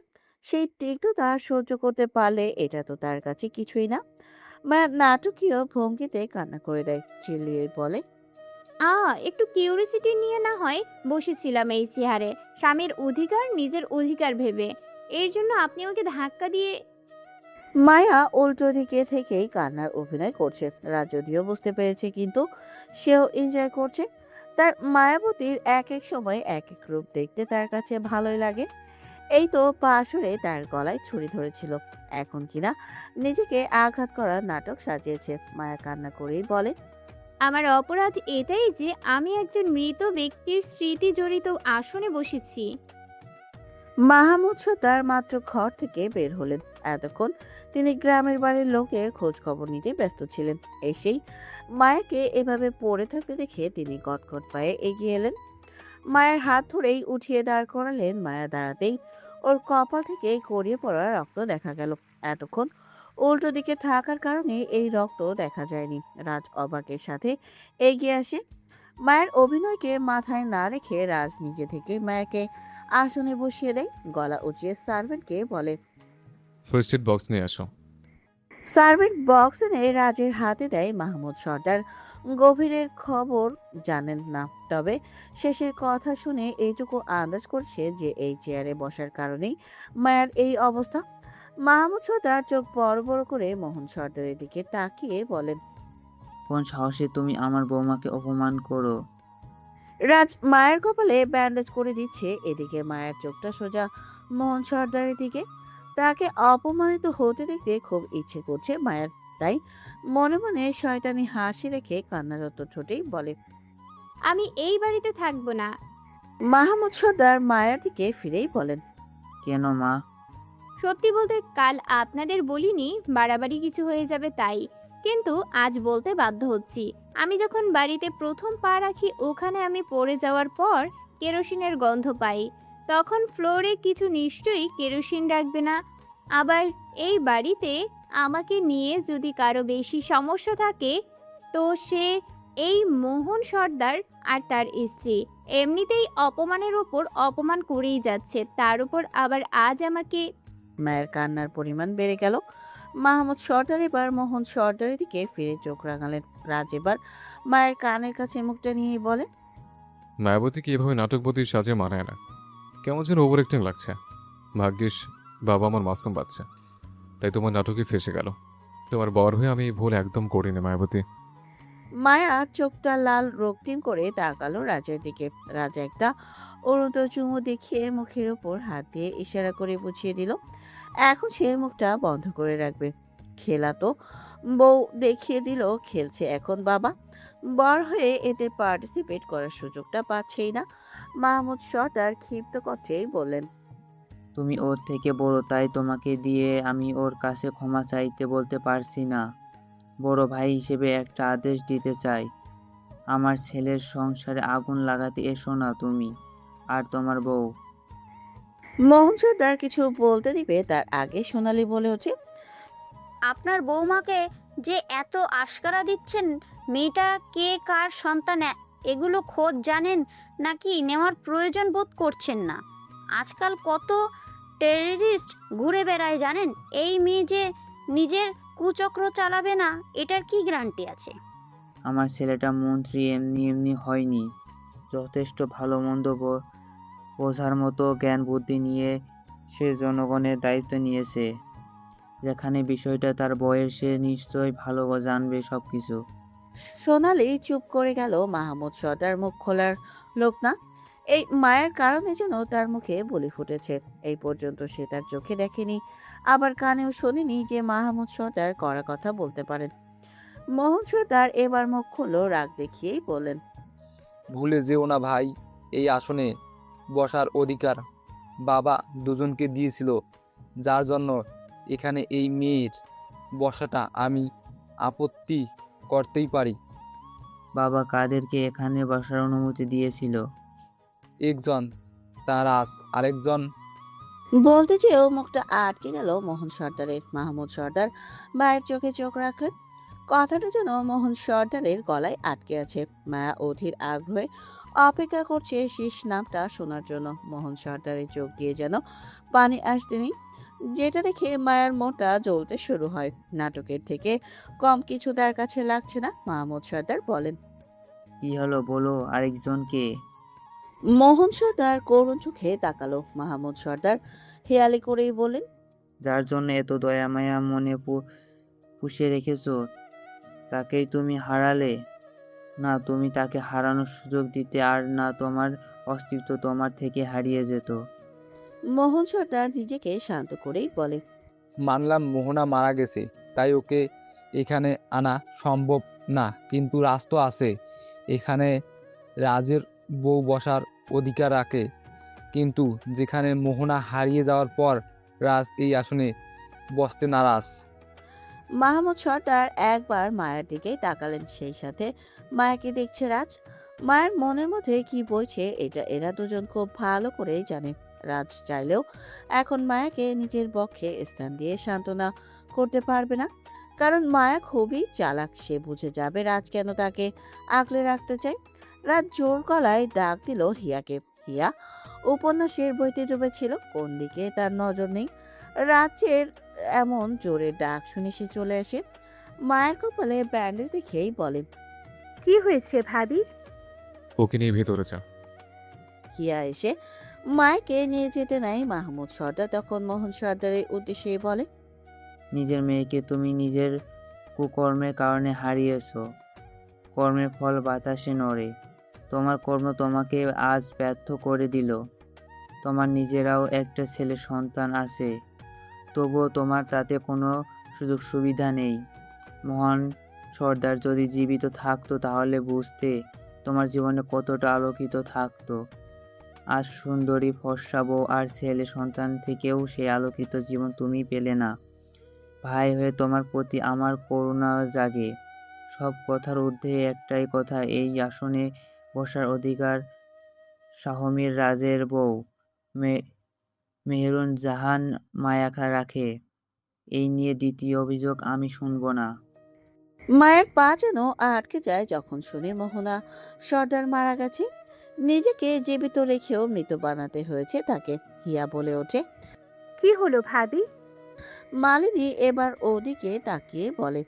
সেই তিক্ততা সহ্য করতে পারলে এটা তো তার কাছে কিছুই না। মায়া নাটকীয় ভঙ্গিতে কান্না করে দেয়, চিল্লিয়ে বলে, একটু কিউরিসিটি নিয়ে না হয় বসেছিলাম এই চেয়ারে, স্বামীর অধিকার নিজের অধিকার ভেবে। এর জন্য আপনি আমাকে ধাক্কা দিয়ে। মায়া উল্টো দিকে থেকেই কান্নার অভিনয় করছে। রাজ যদিও বুঝতে পেরেছে, কিন্তু সেও এনজয় করছে। তার মায়াবতীর এক এক সময় এক এক রূপ দেখতে তার কাছে ভালোই লাগে। এই তো পা সরে তার গলায় ছুরি ধরেছিল, এখন কিনা নিজেকে আঘাত করার নাটক সাজিয়েছে। মায়া কান্না করেই বলে, আমার অপরাধ এটাই যে আমি একজন মৃত ব্যক্তির স্মৃতি জড়িত আসনে বসেছি। মাহমুদ সর্দার মাত্র ঘর থেকে বের হলেন। এতক্ষণ তিনি গ্রামের বাড়ির লোকের খোঁজ খবর নিতে ব্যস্ত ছিলেন। এসেই মায়াকে এভাবে পড়ে থাকতে দেখে তিনি কটকট পায়ে এগিয়ে এলেন। মায়ের হাত ধরেই উঠিয়ে দাঁড় করালেন। মায়া দাঁড়াতেই ওর কপাল থেকে গড়িয়ে পড়া রক্ত দেখা গেল। এতক্ষণ উল্টো দিকে থাকার কারণে এই রক্ত দেখা যায়নি। রাজ অবাকের সাথে এগিয়ে আসে। মায়ের অভিনয়কে মাথায় না রেখে রাজ নিজে থেকে মায়াকে আসনে বসিয়ে দেয়। গলা উঁচিয়ে সার্ভেন্টকে বলে, ফার্স্ট এড বক্স নিয়ে আসো। সার্ভেন্ট বক্স এনে রাজের হাতে দেয়। মাহমুদ সর্দার গভীরের খবর জানেন না, তবে শেষের কথা শুনে এইটুকু আন্দাজ করছে যে এই চেয়ারে বসার কারণেই মায়ের এই অবস্থা। মাহমুদ সর্দার চোখ বড় বড় করে মোহন সর্দারের দিকে তাকিয়ে বলেন, কোন সাহসে তুমি আমার বৌমাকে অপমান করো? রাজ মায়ের কপালে ব্যান্ডেজ করে দিচ্ছে। এদিকে মায়ের চোখটা সোজা মোহন সর্দারের দিকে। তাকে অপমানিত হতে দেখতে খুব ইচ্ছে করছে মায়ের, তাই মনে মনে শয়তানি হাসি রেখে কান্নারত ঠোঁটেই বলে, আমি এই বাড়িতে থাকবো না। মাহমুদ সর্দার মায়ের দিকে ফিরেই বলেন, কেন মা? সত্যি বলতে কাল আপনাদের বলিনি বাড়াবাড়ি কিছু হয়ে যাবে তাই, কিন্তু আজ বলতে বাধ্য হচ্ছি। আমি যখন বাড়িতে প্রথম পা রাখি ওখানে আমি পড়ে যাওয়ার পর কেরোসিনের গন্ধ পাই। তখন ফ্লোরে কিছু নিশ্চয়ই কেরোসিন রাখবে না। আবার এই বাড়িতে আমাকে নিয়ে যদি কারো বেশি সমস্যা থাকে তো সে এই মোহন সর্দার আর তার স্ত্রী। এমনিতেই অপমানের ওপর অপমান করেই যাচ্ছে, তার উপর আবার আজ আমাকে। মায়ের কান্নার পরিমাণ বেড়ে গেল। মাহমুদ সর্দার এবার মোহন সর্দারের দিকে ফিরে চোখ রাঙালেন। রাজ এবার মায়ের কানের কাছে মুখটা নিয়েই বলে, মায়াবতীকে এভাবে নাটকবতী সাজে মানায় না, কেমন যেন ওভার অ্যাক্টিং লাগছে। ভাগ্যিস বাবা আমার মাসুম বাচ্চা, তাই তোমার নাটকে ফেসে গেল। তোমার বর হয়ে আমি এই ভুল একদম করিনি মায়াবতী। মায়া চোখটা লাল রক্তিম করে তাকালো রাজের দিকে। রাজ একটা অরুণ চুমু দেখিয়ে মুখের উপর হাত দিয়ে ইশারা করে বুঝিয়ে দিল এখন সে মুখটা বন্ধ করে রাখবে। খেলা তো বউ দেখিয়ে দিল খেলছে এখন বাবা। বর হয়ে এতে পার্টিসিপেট করার সুযোগটা পাচ্ছেই না। মাহমুদ সর্দার ক্ষিপ্ত কণ্ঠেই বললেন, তুমি ওর থেকে বড়, তাই তোমাকে দিয়ে আমি ওর কাছে ক্ষমা চাইতে বলতে পারছি না। বড় ভাই হিসেবে একটা আদেশ দিতে চাই। আমার ছেলের সংসারে আগুন লাগাতে এসো না তুমি আর তোমার বউ। মোহন সর্দার কিছু বলতে দিবে তার আগে সোনালি বলে ওঠে, আপনার বৌমাকে যে এত আশকারা দিচ্ছেন, মেয়েটা কে কার সন্তান এগুলো খোঁজ জানেন নাকি নেওয়ার প্রয়োজন বোধ করছেন না? আজকাল কত টেররিস্ট ঘুরে বেড়ায় জানেন? এই মেয়ে যে নিজের কুচক্র চালাবে না এটার কি গ্যারান্টি আছে? আমার ছেলেটা মন্ত্রী এমনি এমনি হয়নি। যথেষ্ট ভালো মন্দ বোঝার মতো জ্ঞান বুদ্ধি নিয়ে সে জনগণের দায়িত্ব নিয়েছে। যেখানে বিষয়টা তার বয়ের, সে নিশ্চয়ই ভালো জানবে সব কিছু। সোনালি চুপ করে গেল। মাহমুদ সর্দার মুখ খোলার লোক না। এই মায়ের কারণে যেন তার মুখে বলি ফুটেছে। এই পর্যন্ত সে তার চোখে দেখেনি, আবার কানেও শোনেনি যে মাহমুদ সর্দার কড়া কথা বলতে পারেন। মোহন সর্দার এবার মুখ খুললো রাগ দেখিয়েই বললেন, ভুলে যেও না ভাই, এই আসনে বসার অধিকার বাবা দুজনকে দিয়েছিল, যার জন্য এখানে এই মেয়ের বসাটা আমি আপত্তি করতেই পারি। বাবা কাদেরকে এখানে বসার অনুমতি দিয়েছিল? একজন তারাস, আরেকজন। বলতে চেয়েও মুখটা আটকে গেল মোহন সর্দারের। মাহমুদ সর্দার মায়ের চোখে চোখ রাখলেন। কথাটা যেন মোহন সর্দারের গলায় আটকে আছে। মায়া অধীর আগ্রহে অপেক্ষা করছে শেষ নামটা শোনার জন্য। মোহন সর্দারের চোখ দিয়ে যেন পানি আসতেনি, যেটা দেখে মায়ের মনটা জ্বলতে শুরু হয়। নাটকের থেকে কম কিছু তার কাছে লাগছে না। মাহমুদ সর্দার বলেন, কি হলো বলো, আরেকজনকে? মোহন সর্দার করুণ চোখে তাকালো। মাহমুদ সর্দার হেয়ালি করেই বলেন, যার জন্য এত দয়া মায়া মনে পুষে রেখেছো, তাকেই তুমি হারালে। না তুমি তাকে হারানোর সুযোগ দিতে, আর না তোমার অস্তিত্ব তোমার থেকে হারিয়ে যেত। মোহন সর্দার নিজেকে শান্ত করেই বলে, মানলাম মোহনা মারা গেছে, তাই ওকে এখানে আনা সম্ভব না, কিন্তু রাজ তো আছে এখানে। রাজের বউ বসার অধিকার রাখে, কিন্তু যেখানে মোহনা হারিয়ে যাওয়ার পর রাজ এই আসনে বসতে নারাজ। মাহমুদ সর্দার একবার মায়ের দিকে তাকালেন, সেই সাথে মায়াকে দেখছে রাজ। মায়ের মনের মধ্যে কি বইছে এটা এরা দুজন খুব ভালো করেই জানে। রাজ চাইলেও এখন মায়াকে নিজের পক্ষে স্থান দিয়ে সান্ত্বনা করতে পারবে না, কারণ মায়া খুবই চালাক। সে বুঝে যাবে রাজ কেন তাকে আগলে রাখতে চায়। রাজ জোর গলায় ডাক দিল হিয়াকে। হিয়া উপন্যাসের বইতে ডুবেছিল, কোন দিকে তার নজর নেই। রাজের এমন জোরে ডাক শুনে সে চলে আসে। মায়ের কপালে ব্যান্ডেজ দেখেই বলে, কি হয়েছে ভাবি? ওকে নিয়ে ভেতরে যা। হিয়া এসে মায়কে নিয়ে যেতে নাই মাহমুদ সর্দার তখন মোহন সর্দারের উদ্দেশ্যে বলে, নিজের মেয়েকে তুমি নিজের কুকর্মের কারণে হারিয়েছো। কর্মের ফল বাতাসে নড়ে। তোমার কর্ম তোমাকে আজ ব্যর্থ করে দিল। তোমার নিজেরাও একটা ছেলে সন্তান আছে, তবুও তোমার তাতে কোনো সুযোগ সুবিধা নেই। মহান সর্দার যদি জীবিত থাকতো তাহলে বুঝতে তোমার জীবনে কতটা আলোকিত থাকতো। আজ সুন্দরী ফর্সা বউ আর ছেলে সন্তান থেকেও সেই আলোকিত জীবন তুমি পেলে না। ভাই হয়ে তোমার প্রতি আমার করুণা জাগে। সব কথার ঊর্ধ্বে একটাই কথা, এই আসনে বসার অধিকার শাহমীর রাজের বউ মেহেরুন জাহান মায়াখা রাখে। এই নিয়ে দ্বিতীয় অভিযোগ আমি শুনব না। মায়ের পা যেন আটকে যায় যখন শুনে মোহনা সর্দার মারা গেছে। নিজেকে জীবিত রেখেও মৃত বানাতে হয়েছে তাকে। হিয়া বলে ওঠে। কি হলো ভাবি? মালিনী এবার ওদিকে তাকিয়ে বলে,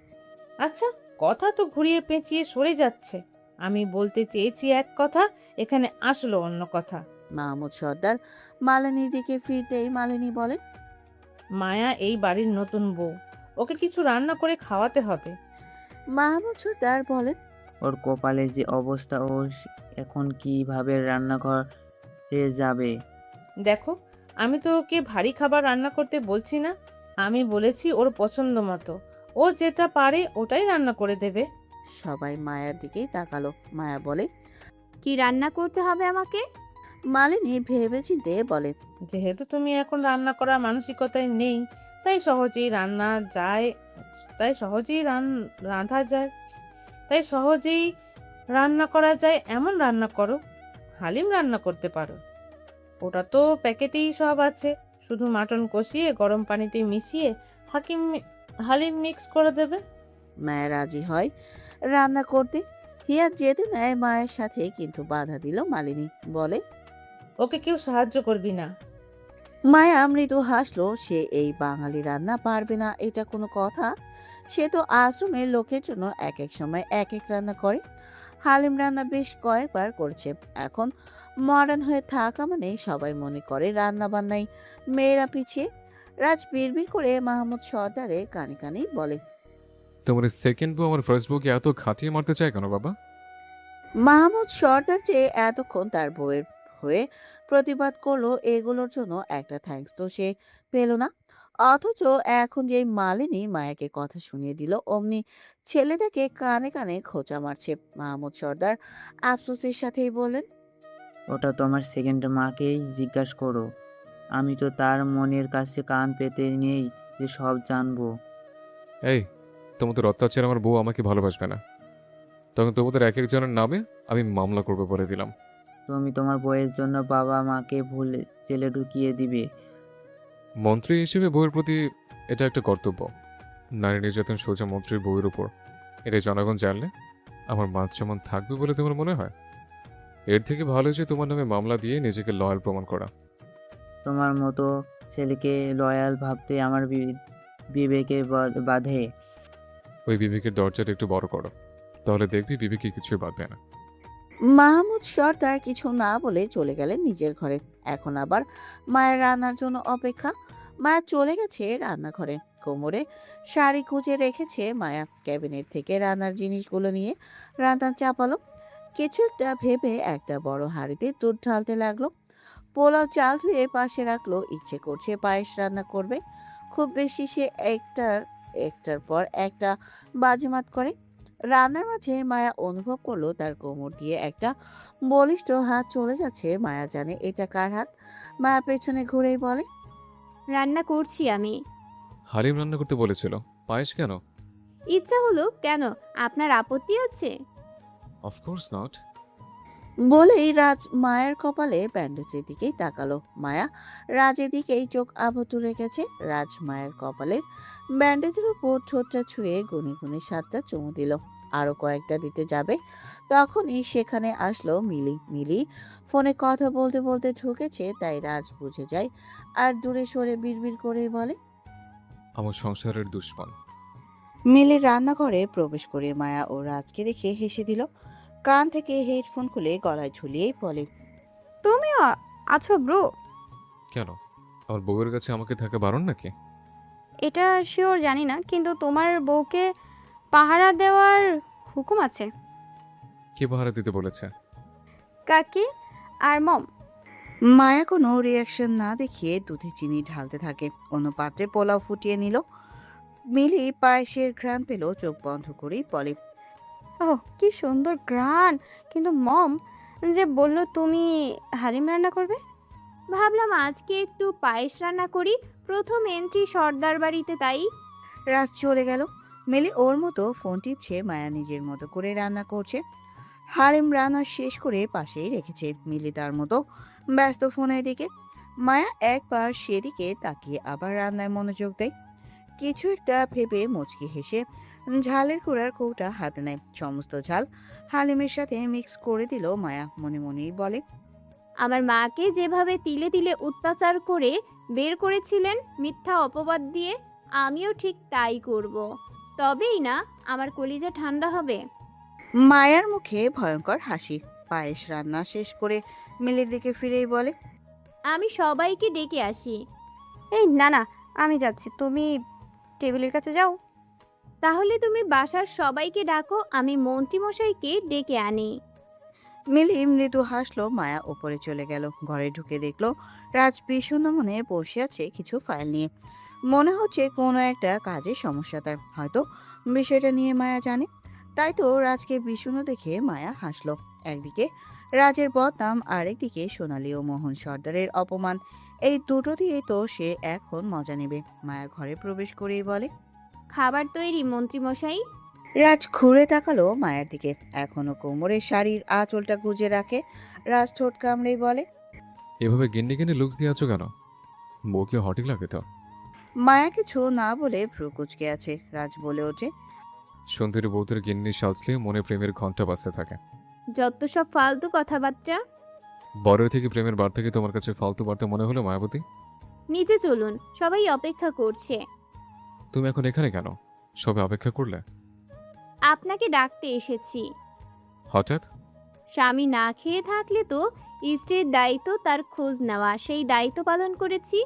আচ্ছা, কথা তো ঘুরিয়ে পেঁচিয়ে সরে যাচ্ছে। আমি বলতে চেয়েছি এক কথা, এখানে আসলো অন্য কথা। মাহমুদ সর্দার মালিনীর দিকে ফিরতেই মালিনী বলে, মায়া এই বাড়ির নতুন বউ, ওকে কিছু রান্না করে খাওয়াতে হবে। মাহমুদ সর্দার বলেন, ওর কপালে যে অবস্থা, ও এখন কিভাবে রান্নাঘরে যাবে? দেখো, আমি তো ওকে ভারী খাবার রান্না করতে বলছি না, আমি বলেছি ওর পছন্দ মতো ও যেটা পারে ওটাই রান্না করে দেবে। সবাই মায়ের দিকেই তাকালো। মায়া বলে, কি রান্না করতে হবে আমাকে? মালিনী ভেবে চিন্তে বলে, যেহেতু তুমি এখন রান্না করার মানসিকতায় নেই, তাই সহজেই রান্না যায় তাই সহজেই রাঁধা যায় তাই সহজেই রান্না করা যায় এমন রান্না করো। হালিম রান্না করতে পারো, ওটা তো প্যাকেটেই সব আছে, শুধু মাটন কষিয়ে গরম পানিতে মিশিয়ে হালিম মিক্স করে দেবে। মায়া রাজি হয় রান্না করতে। হিয়া যেতে নেয় মায়ের সাথে, কিন্তু বাধা দিল মালিনী। বলে, ওকে কেউ সাহায্য করবি না। মায়া মৃদু হাসলো। সে এই বাঙালি রান্না পারবে না এটা কোনো কথা? সে তো আশ্রমের লোকের জন্য এক এক সময় এক এক রান্না করে। হালিম রান্না বেশ কয়েকবার করেছে। এখন মডার্ন হয়ে থাকা মানে সবাই মনে করে রান্না বান্নাই মেয়েরা পিছিয়ে। রাজ বিড়বিড় করে মাহমুদ সর্দারের কানে কানেই বলে, তোমার সেকেন্ড বউ আমার ফার্স্ট বউকে এত খাটিয়ে মারতে চায় কেন বাবা? মাহমুদ সর্দার যে এতক্ষণ তার বউয়ের হয়ে প্রতিবাদ করলো, এগুলোর জন্য একটা থ্যাঙ্কস তো সে পেল না। অথচ এখন যে মালিনী মায়াকে কথা শুনিয়ে দিল, অমনি ছেলেটাকে কানে কানে খোঁচা মারছে। মাহমুদ সর্দার আফসোসের সাথেই বললেন, ওটা তোমার সেকেন্ড মাকেই জিজ্ঞাসা করো। আমি তো তার মনের কাছে কান পেতে নেই যে সব জানবো। এই, তোমাদের অত্যাচার আমার বউ আমাকে ভালোবাসবে না, তখন তোমাদের এক একজনের নামে আমি মামলা করবো বলে দিলাম। তুমি তোমার বইয়ের জন্য বাবা মাকে ভুলে জেলে ঢুকিয়ে দিবে। মন্ত্রী হিসেবে বউয়ের প্রতি এটা একটা কর্তব্য। নারী নির্যাতন সোজা মন্ত্রীর বউয়ের উপর, এটা জনগণ জানলে আমার মান সম্মান থাকবে বলে তোমার মনে হয়? এর থেকে ভালো যে তোমার নামে মামলা দিয়ে নিজেকে লয়াল প্রমাণ করা। তোমার মতো ছেলেকে লয়াল ভাবতে আমার বিবেকে বাধে। ওই বিবেকের দরজাটা একটু বড় করো, তাহলে দেখবি বিবেকে কিছুই বাঁধবে না। মাহমুদ সর্দার কিছু না বলে চলে গেলেন নিজের ঘরে। এখন আবার মায়ের রান্নার জন্য অপেক্ষা। মায়া চলে গেছে রান্নাঘরে। কোমরে শাড়ি খুঁজে রেখেছে মায়া। ক্যাবিনেট থেকে রান্নার জিনিসগুলো নিয়ে রান্না চাপালো। কিছু একটা ভেবে একটা বড় হাঁড়িতে দুধ ঢালতে লাগলো। পোলাও চাল ধুয়ে পাশে রাখলো। ইচ্ছে করছে পায়েস রান্না করবে। খুব বেশি সে একটার পর একটা বাজিমাত করে। রান্নার মাঝে মায়া অনুভব করলো তার কোমর দিয়ে একটা বলিষ্ঠ হাত চলে যাচ্ছে। মায়া জানে এটা কার হাত। মায়া পেছনে ঘুরেই বলে, রান্না করছি আমি। হালিম রান্না করতে বলেছিল, পায়েস কেন? ইচ্ছা হলো কেন? আপনার আপত্তি আছে? Of course not. বলেই রাজ মায়ের কপালে ব্যান্ডেজের দিকেই তাকালো। মায়া রাজের দিকেই চোখ আবদ্ধ রেখেছে। রাজ মায়ের কপালের ব্যান্ডেজের উপর ঠোঁটটা ছুঁয়ে গুনে গুনে 7টা চুমু দিল। আরো কয়েকটা দিতে যাবে, তখনই সেখানে আসলো মিলি। মিলি ফোনে কথা বলতে বলতে ঢুকেছে, তাই রাজ বুঝে যায় আর দূরে সরে বিড়বিড় করে বলে, আমার সংসারের দুশ্মন। মিলি রান্নাঘরে প্রবেশ করে মায়া ও রাজকে দেখে হেসে দিল। কান থেকে হেডফোন খুলে গলায় ঝুলিয়েই বলে, তুমিও আছো ব্রো? কেন, আমার বউয়ের কাছে আমাকে থাকা বারণ নাকি? এটা শিওর জানি না, কিন্তু তোমার বউকে পাহারা দেওয়ার হুকুম আছে। কে পাহারা দিতে বলেছে? কাকি আর মম। মায়া কোনো রিয়াকশন না দেখিয়ে দুধে চিনি ঢালতে থাকে। অন্য পাত্রে পোলাও ফুটিয়ে নিল। মিলি পায়েসের ঘ্রাণ পেল, চোখ বন্ধ করেই বলে, ওহ কি সুন্দর গ্রান, কিন্তু মম যে বললো তুমি হালিম রান্না করবে, ভাবলাম আজকে একটু পায়েস রান্না করি, প্রথম এন্ট্রি সর্দার বাড়িতে, তাই। রাত চলে গেল। মিলি ওর মতো ফোন টিপছে, মায়া নিজের মতো করে রান্না করছে। হালিম রান্না শেষ করে পাশেই রেখেছে। মিলি তার মতো ব্যস্ত ফোনের দিকে। মায়া একবার সেদিকে তাকিয়ে আবার রান্নায় মনোযোগ দেয়। কিছু একটা ভেবে মুচকি হেসে ঝালের কুড়ার কৌটা হাতে নেয়। সমস্ত ঝাল হালিমের সাথে মিক্স করে দিল মায়া। মনে মনেই বলে, আমার মাকে যেভাবে তিলে তিলে অত্যাচার করে বের করেছিলেন মিথ্যা অপবাদ দিয়ে, আমিও ঠিক তাই করব। তবেই না আমার কলিজা ঠান্ডা হবে। মায়ার মুখে ভয়ঙ্কর হাসি। পায়েস রান্না শেষ করে মিলির দিকে ফিরেই বলে, আমি সবাইকে ডেকে আসি। এই না না, আমি যাচ্ছি, তুমি টেবিলের কাছে যাও। তাহলে তুমি বাসার সবাইকে ডাকো, আমি মন্ত্রীমশাইকে ডেকে আনি। মিলি মৃদু হাসলো। মায়া ওপরে চলে গেল। ঘরে ঢুকে দেখলো রাজ বিষণ্ণ মনে বসে আছে কিছু ফাইল নিয়ে। মনে হচ্ছে কোনো একটা কাজের সমস্যা তার, হয়তো বিষয়টা নিয়ে মায়া জানে। তাই তো রাজকে বিষণ্ণ দেখে মায়া হাসলো। একদিকে রাজের বদনাম, আরেকদিকে সোনালী ও মোহন সর্দারের অপমান, এই দুটো দিয়ে তো সে এখন মজা নেবে। মায়া ঘরে প্রবেশ করেই বলে, খাবার তৈরি মন্ত্রীমশাই। রাজ ঘুরে তাকালো মায়ের দিকে। এখনো কোমরে শাড়ির আঁচলটা গুজে রাখে। রাজ ঠোঁট কামড়েই বলে, এভাবে গিন্নি গিন্নি লুকস দিয়ে আছো কেন? বউকে হটিক লাগে তো। মায়া কিছু না বলে ভ্রু কুচকে আছে। রাজ বলে ওঠে, সুন্দরী বউদের গিন্নি সাজলে মনে প্রেমের ঘন্টা বাজতে থাকে। যত সব ফালতু কথাবার্তা। বরের থেকে প্রেমের বার্তাকে তোমার কাছে ফালতু বার্তা মনে হলো মায়াবতী? নিচে চলুন, সবাই অপেক্ষা করছে। তুমি এখন এখানে কেন? সবে অপেক্ষা করলে? আপনাকে ডাকতে এসেছি। হঠাৎ? স্বামী না খেয়ে থাকলে তো স্ত্রীর দায়িত্ব তার খোঁজ নেওয়া, সেই দায়িত্ব পালন করেছি।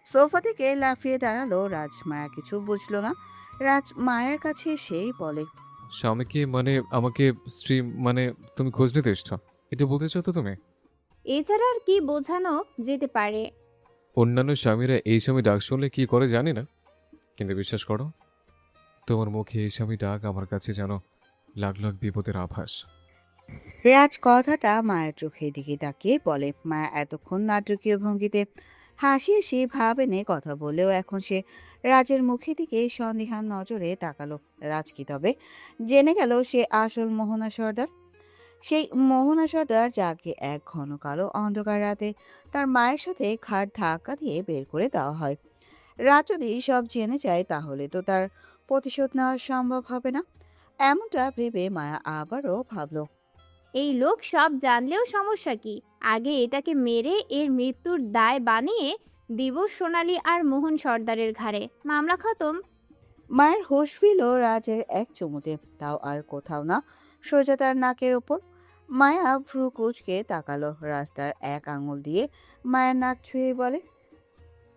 সোফা থেকে লাফিয়ে দাঁড়ালো রাজ। মায়া কিছু বুঝলো না। রাজ মায়ের কাছে এসেই বলে, স্বামীকে মানে আমাকে স্ত্রী মানে তুমি খোঁজ নিতে এসছো, এটা বলতে চাও তো তুমি? এছাড়া আর কি বোঝানো যেতে পারে? অন্যান্য স্বামীরা এই সময় ডাক শুনলে কি করে জানি না, কিন্তু বিশ্বাস করো, তোমার মুখে এই স্বামী ডাক আমার কাছে যেন লাখ লাখ বিপদের আভাস। রাজ কথাটা মায়ের চোখের দিকে তাকিয়ে বলে। মায়া এতক্ষণ নাটকীয় ভঙ্গিতে হাসি হাসি ভাব এনে কথা বলেও এখন সে রাজের মুখের দিকে সন্দিহান নজরে তাকালো। রাজ কি তবে জেনে গেল সে আসল মোহনা সর্দার? সেই মোহনা সর্দার যাকে এক ঘন কালো অন্ধকার রাতে তার মায়ের সাথে খাট ধাক্কা দিয়ে বের করে দেওয়া হয়। রাজ যদি সব জেনে যায় তাহলে তো তার প্রতিশোধ নেওয়া সম্ভব হবে না। এমনটা ভেবে মায়া আবারও ভাবলো, এই লোক সব জানলেও সমস্যা কি? আগে এটাকে মেরে এর মৃত্যুর দায় বানিয়ে দিব সোনালী আর মোহন সর্দারের ঘাড়ে, মামলা খতম। মায়ের হোশ ফিরল রাজের এক চুমুতে, তাও আর কোথাও না, সোজা তার নাকের ওপর। মায়া ভ্রু কুচকে তাকালো। রাস্তার এক আঙুল দিয়ে মায়ের নাক ছুঁয়ে বলে,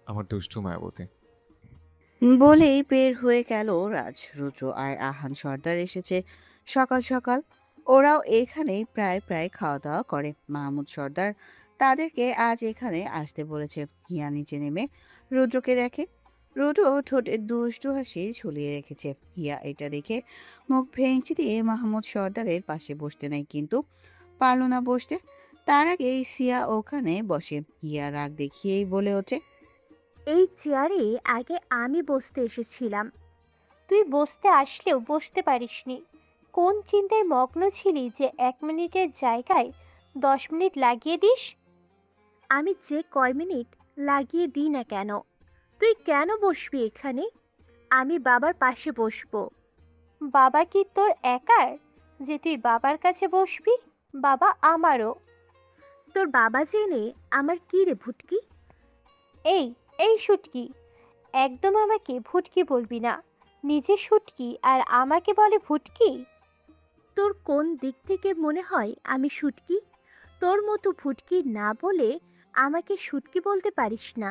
আমার দুষ্টু মায়াবতী। বলেই বের হয়ে গেল রাজ। রুচো আর আহান সর্দার এসেছে সকাল সকাল। ওরাও এখানেই প্রায় প্রায় খাওয়া দাওয়া করে। মাহমুদ সর্দার তাদেরকে আজ এখানে আসতে বলেছে। হিয়া নিচে নেমে রুদ্রকে দেখে। রুদ্র ঠোঁটে দুষ্টু হাসি ঝুলিয়ে রেখেছে। হিয়া এটা দেখে মুখ ভেঙচি দিয়ে মাহমুদ সর্দারের পাশে বসতে নেয়, কিন্তু পারল না বসতে। তার আগেই সিয়া ওখানে বসে। হিয়া রাগ দেখিয়েই বলে ওঠে, এই চেয়ারে আগে আমি বসতে এসেছিলাম, তুই বসতে আসলেও বসতে পারিসনি। কোন চিন্তায় মগ্ন ছিলি যে 1 মিনিটের জায়গায় 10 মিনিট লাগিয়ে দিস? আমি যে কয় মিনিট লাগিয়ে দিই না কেন, তুই কেন বসবি এখানে? আমি বাবার পাশে বসবো। বাবা কি তোর একার যে তুই বাবার কাছে বসবি? বাবা আমারও। তোর বাবা জেনে আমার কি রে ভুটকি? এই এই শুটকি, একদম আমাকে ভুটকি বলবি না। নিজে শুটকি আর আমাকে বলে ভুটকি? তোর কোন দিক থেকে মনে হয় আমি শুটকি? তোর মতো ভুটকি না বলে আমাকে শুটকি বলতে পারিস না।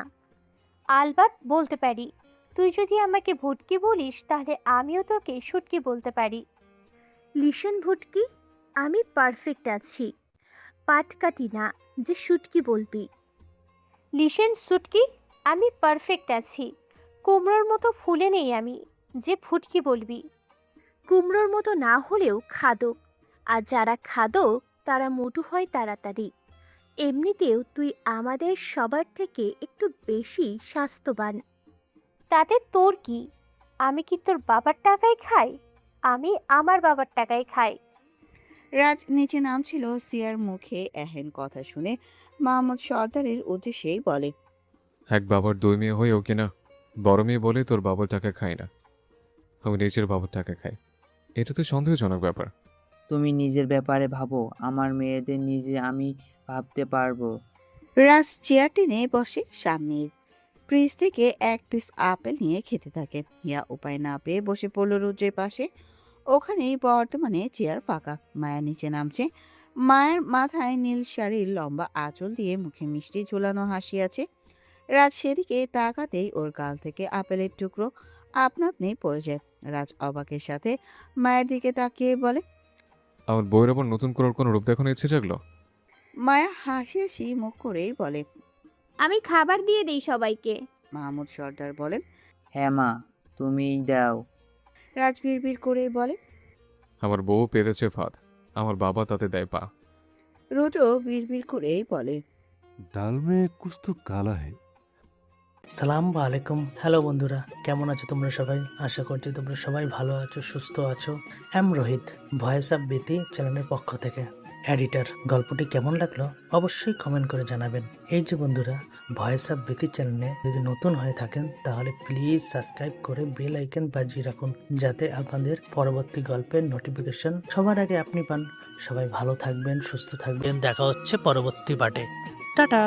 আলবাত বলতে পারি। তুই যদি আমাকে ভুটকি বলিস তাহলে আমিও তোকে শুটকি বলতে পারি। লিসন ভুটকি, আমি পারফেক্ট আছি, পাট কাটি না যে শুটকি বলবি। লিসেন সুটকি, আমি পারফেক্ট আছি, কুমড়োর মতো ফুলে নেই আমি যে ফুটকি বলবি। কুমড়োর মতো না হলেও খাদক, আর যারা খাদক তারা মোটু হয় তাড়াতাড়ি। এমনিতেও তুই আমাদের সবার থেকে একটু বেশি স্বাস্থ্যবান। তাতে তোর কি? আমি কি তোর বাবার টাকায় খাই? আমি আমার বাবার টাকায় খাই। রাজ নিচে নামছিল। সিয়ার মুখে এহেন কথা শুনে মাহমুদ সর্দারের উদ্দেশ্যেই বলে, এক বাবার 2 মেয়ে হয়েও কিনা বড় মেয়ে বলে তোর বাবার টাকা খায় না, আমি নিজের বাবার টাকা খাই। এটা তো সন্দেহজনক ব্যাপার। তুমি নিজের ব্যাপারে ভাবো, আমার মেয়েদের নিজে আমি ভাবতে পারবো। রাজ চেয়ার টেনে বসে সামনের ফ্রিজ থেকে এক পিস আপেল নিয়ে খেতে থাকে। হিয়া উপায় না পেয়ে বসে পড়ল রুদ্রের পাশে। ওখানেই বর্তমানে চেয়ার ফাঁকা। মায়া নিচে নামছে। মায়ের মাথায় নীল শাড়ির লম্বা আঁচল দিয়ে মুখে মিষ্টি ঝুলানো হাসি আছে। রাজ সেদিকে তাকাতেই ওর গাল থেকে আপেলের টুকরো আপনা আপনি পড়ে যায়। রাজ অবাকের সাথে মায়ের দিকে তাকিয়ে বলে, আমার বউয়ের আবার নতুন করে ওর কোনো রূপ দেখানোর ইচ্ছে জাগলো? মায়া হাসি হাসি মুখ করেই বলে। আমি খাবার দিয়ে দেই সবাইকে। মাহমুদ সর্দার বলেন। হ্যাঁ মা, তুমিই দাও। রাজ বিড়বিড় করে বলে। আমার বউ পেতেছে ফাঁদ, আমার বাবা তাতে দেয় পা। রোজও বিড়বিড় করেই বলে। ডাল মে কুছ তো কালা হে। সালাম আলাইকুম। হ্যালো বন্ধুরা, কেমন আছো তোমরা সবাই? আশা করছি তোমরা সবাই ভালো আছো, সুস্থ আছো। এম রোহিত, ভয়েস অফ বিতি চ্যানেলের পক্ষ থেকে এডিটর। গল্পটি কেমন লাগলো অবশ্যই কমেন্ট করে জানাবেন। এই যে বন্ধুরা, ভয়েস অফ বিতি চ্যানেলে যদি নতুন হয়ে থাকেন তাহলে প্লিজ সাবস্ক্রাইব করে বেল আইকন বাজিয়ে রাখুন, যাতে আপনাদের পরবর্তী গল্পের নোটিফিকেশন সবার আগে আপনি পান। সবাই ভালো থাকবেন, সুস্থ থাকবেন। দেখা হচ্ছে পরবর্তী পার্টে। টাটা।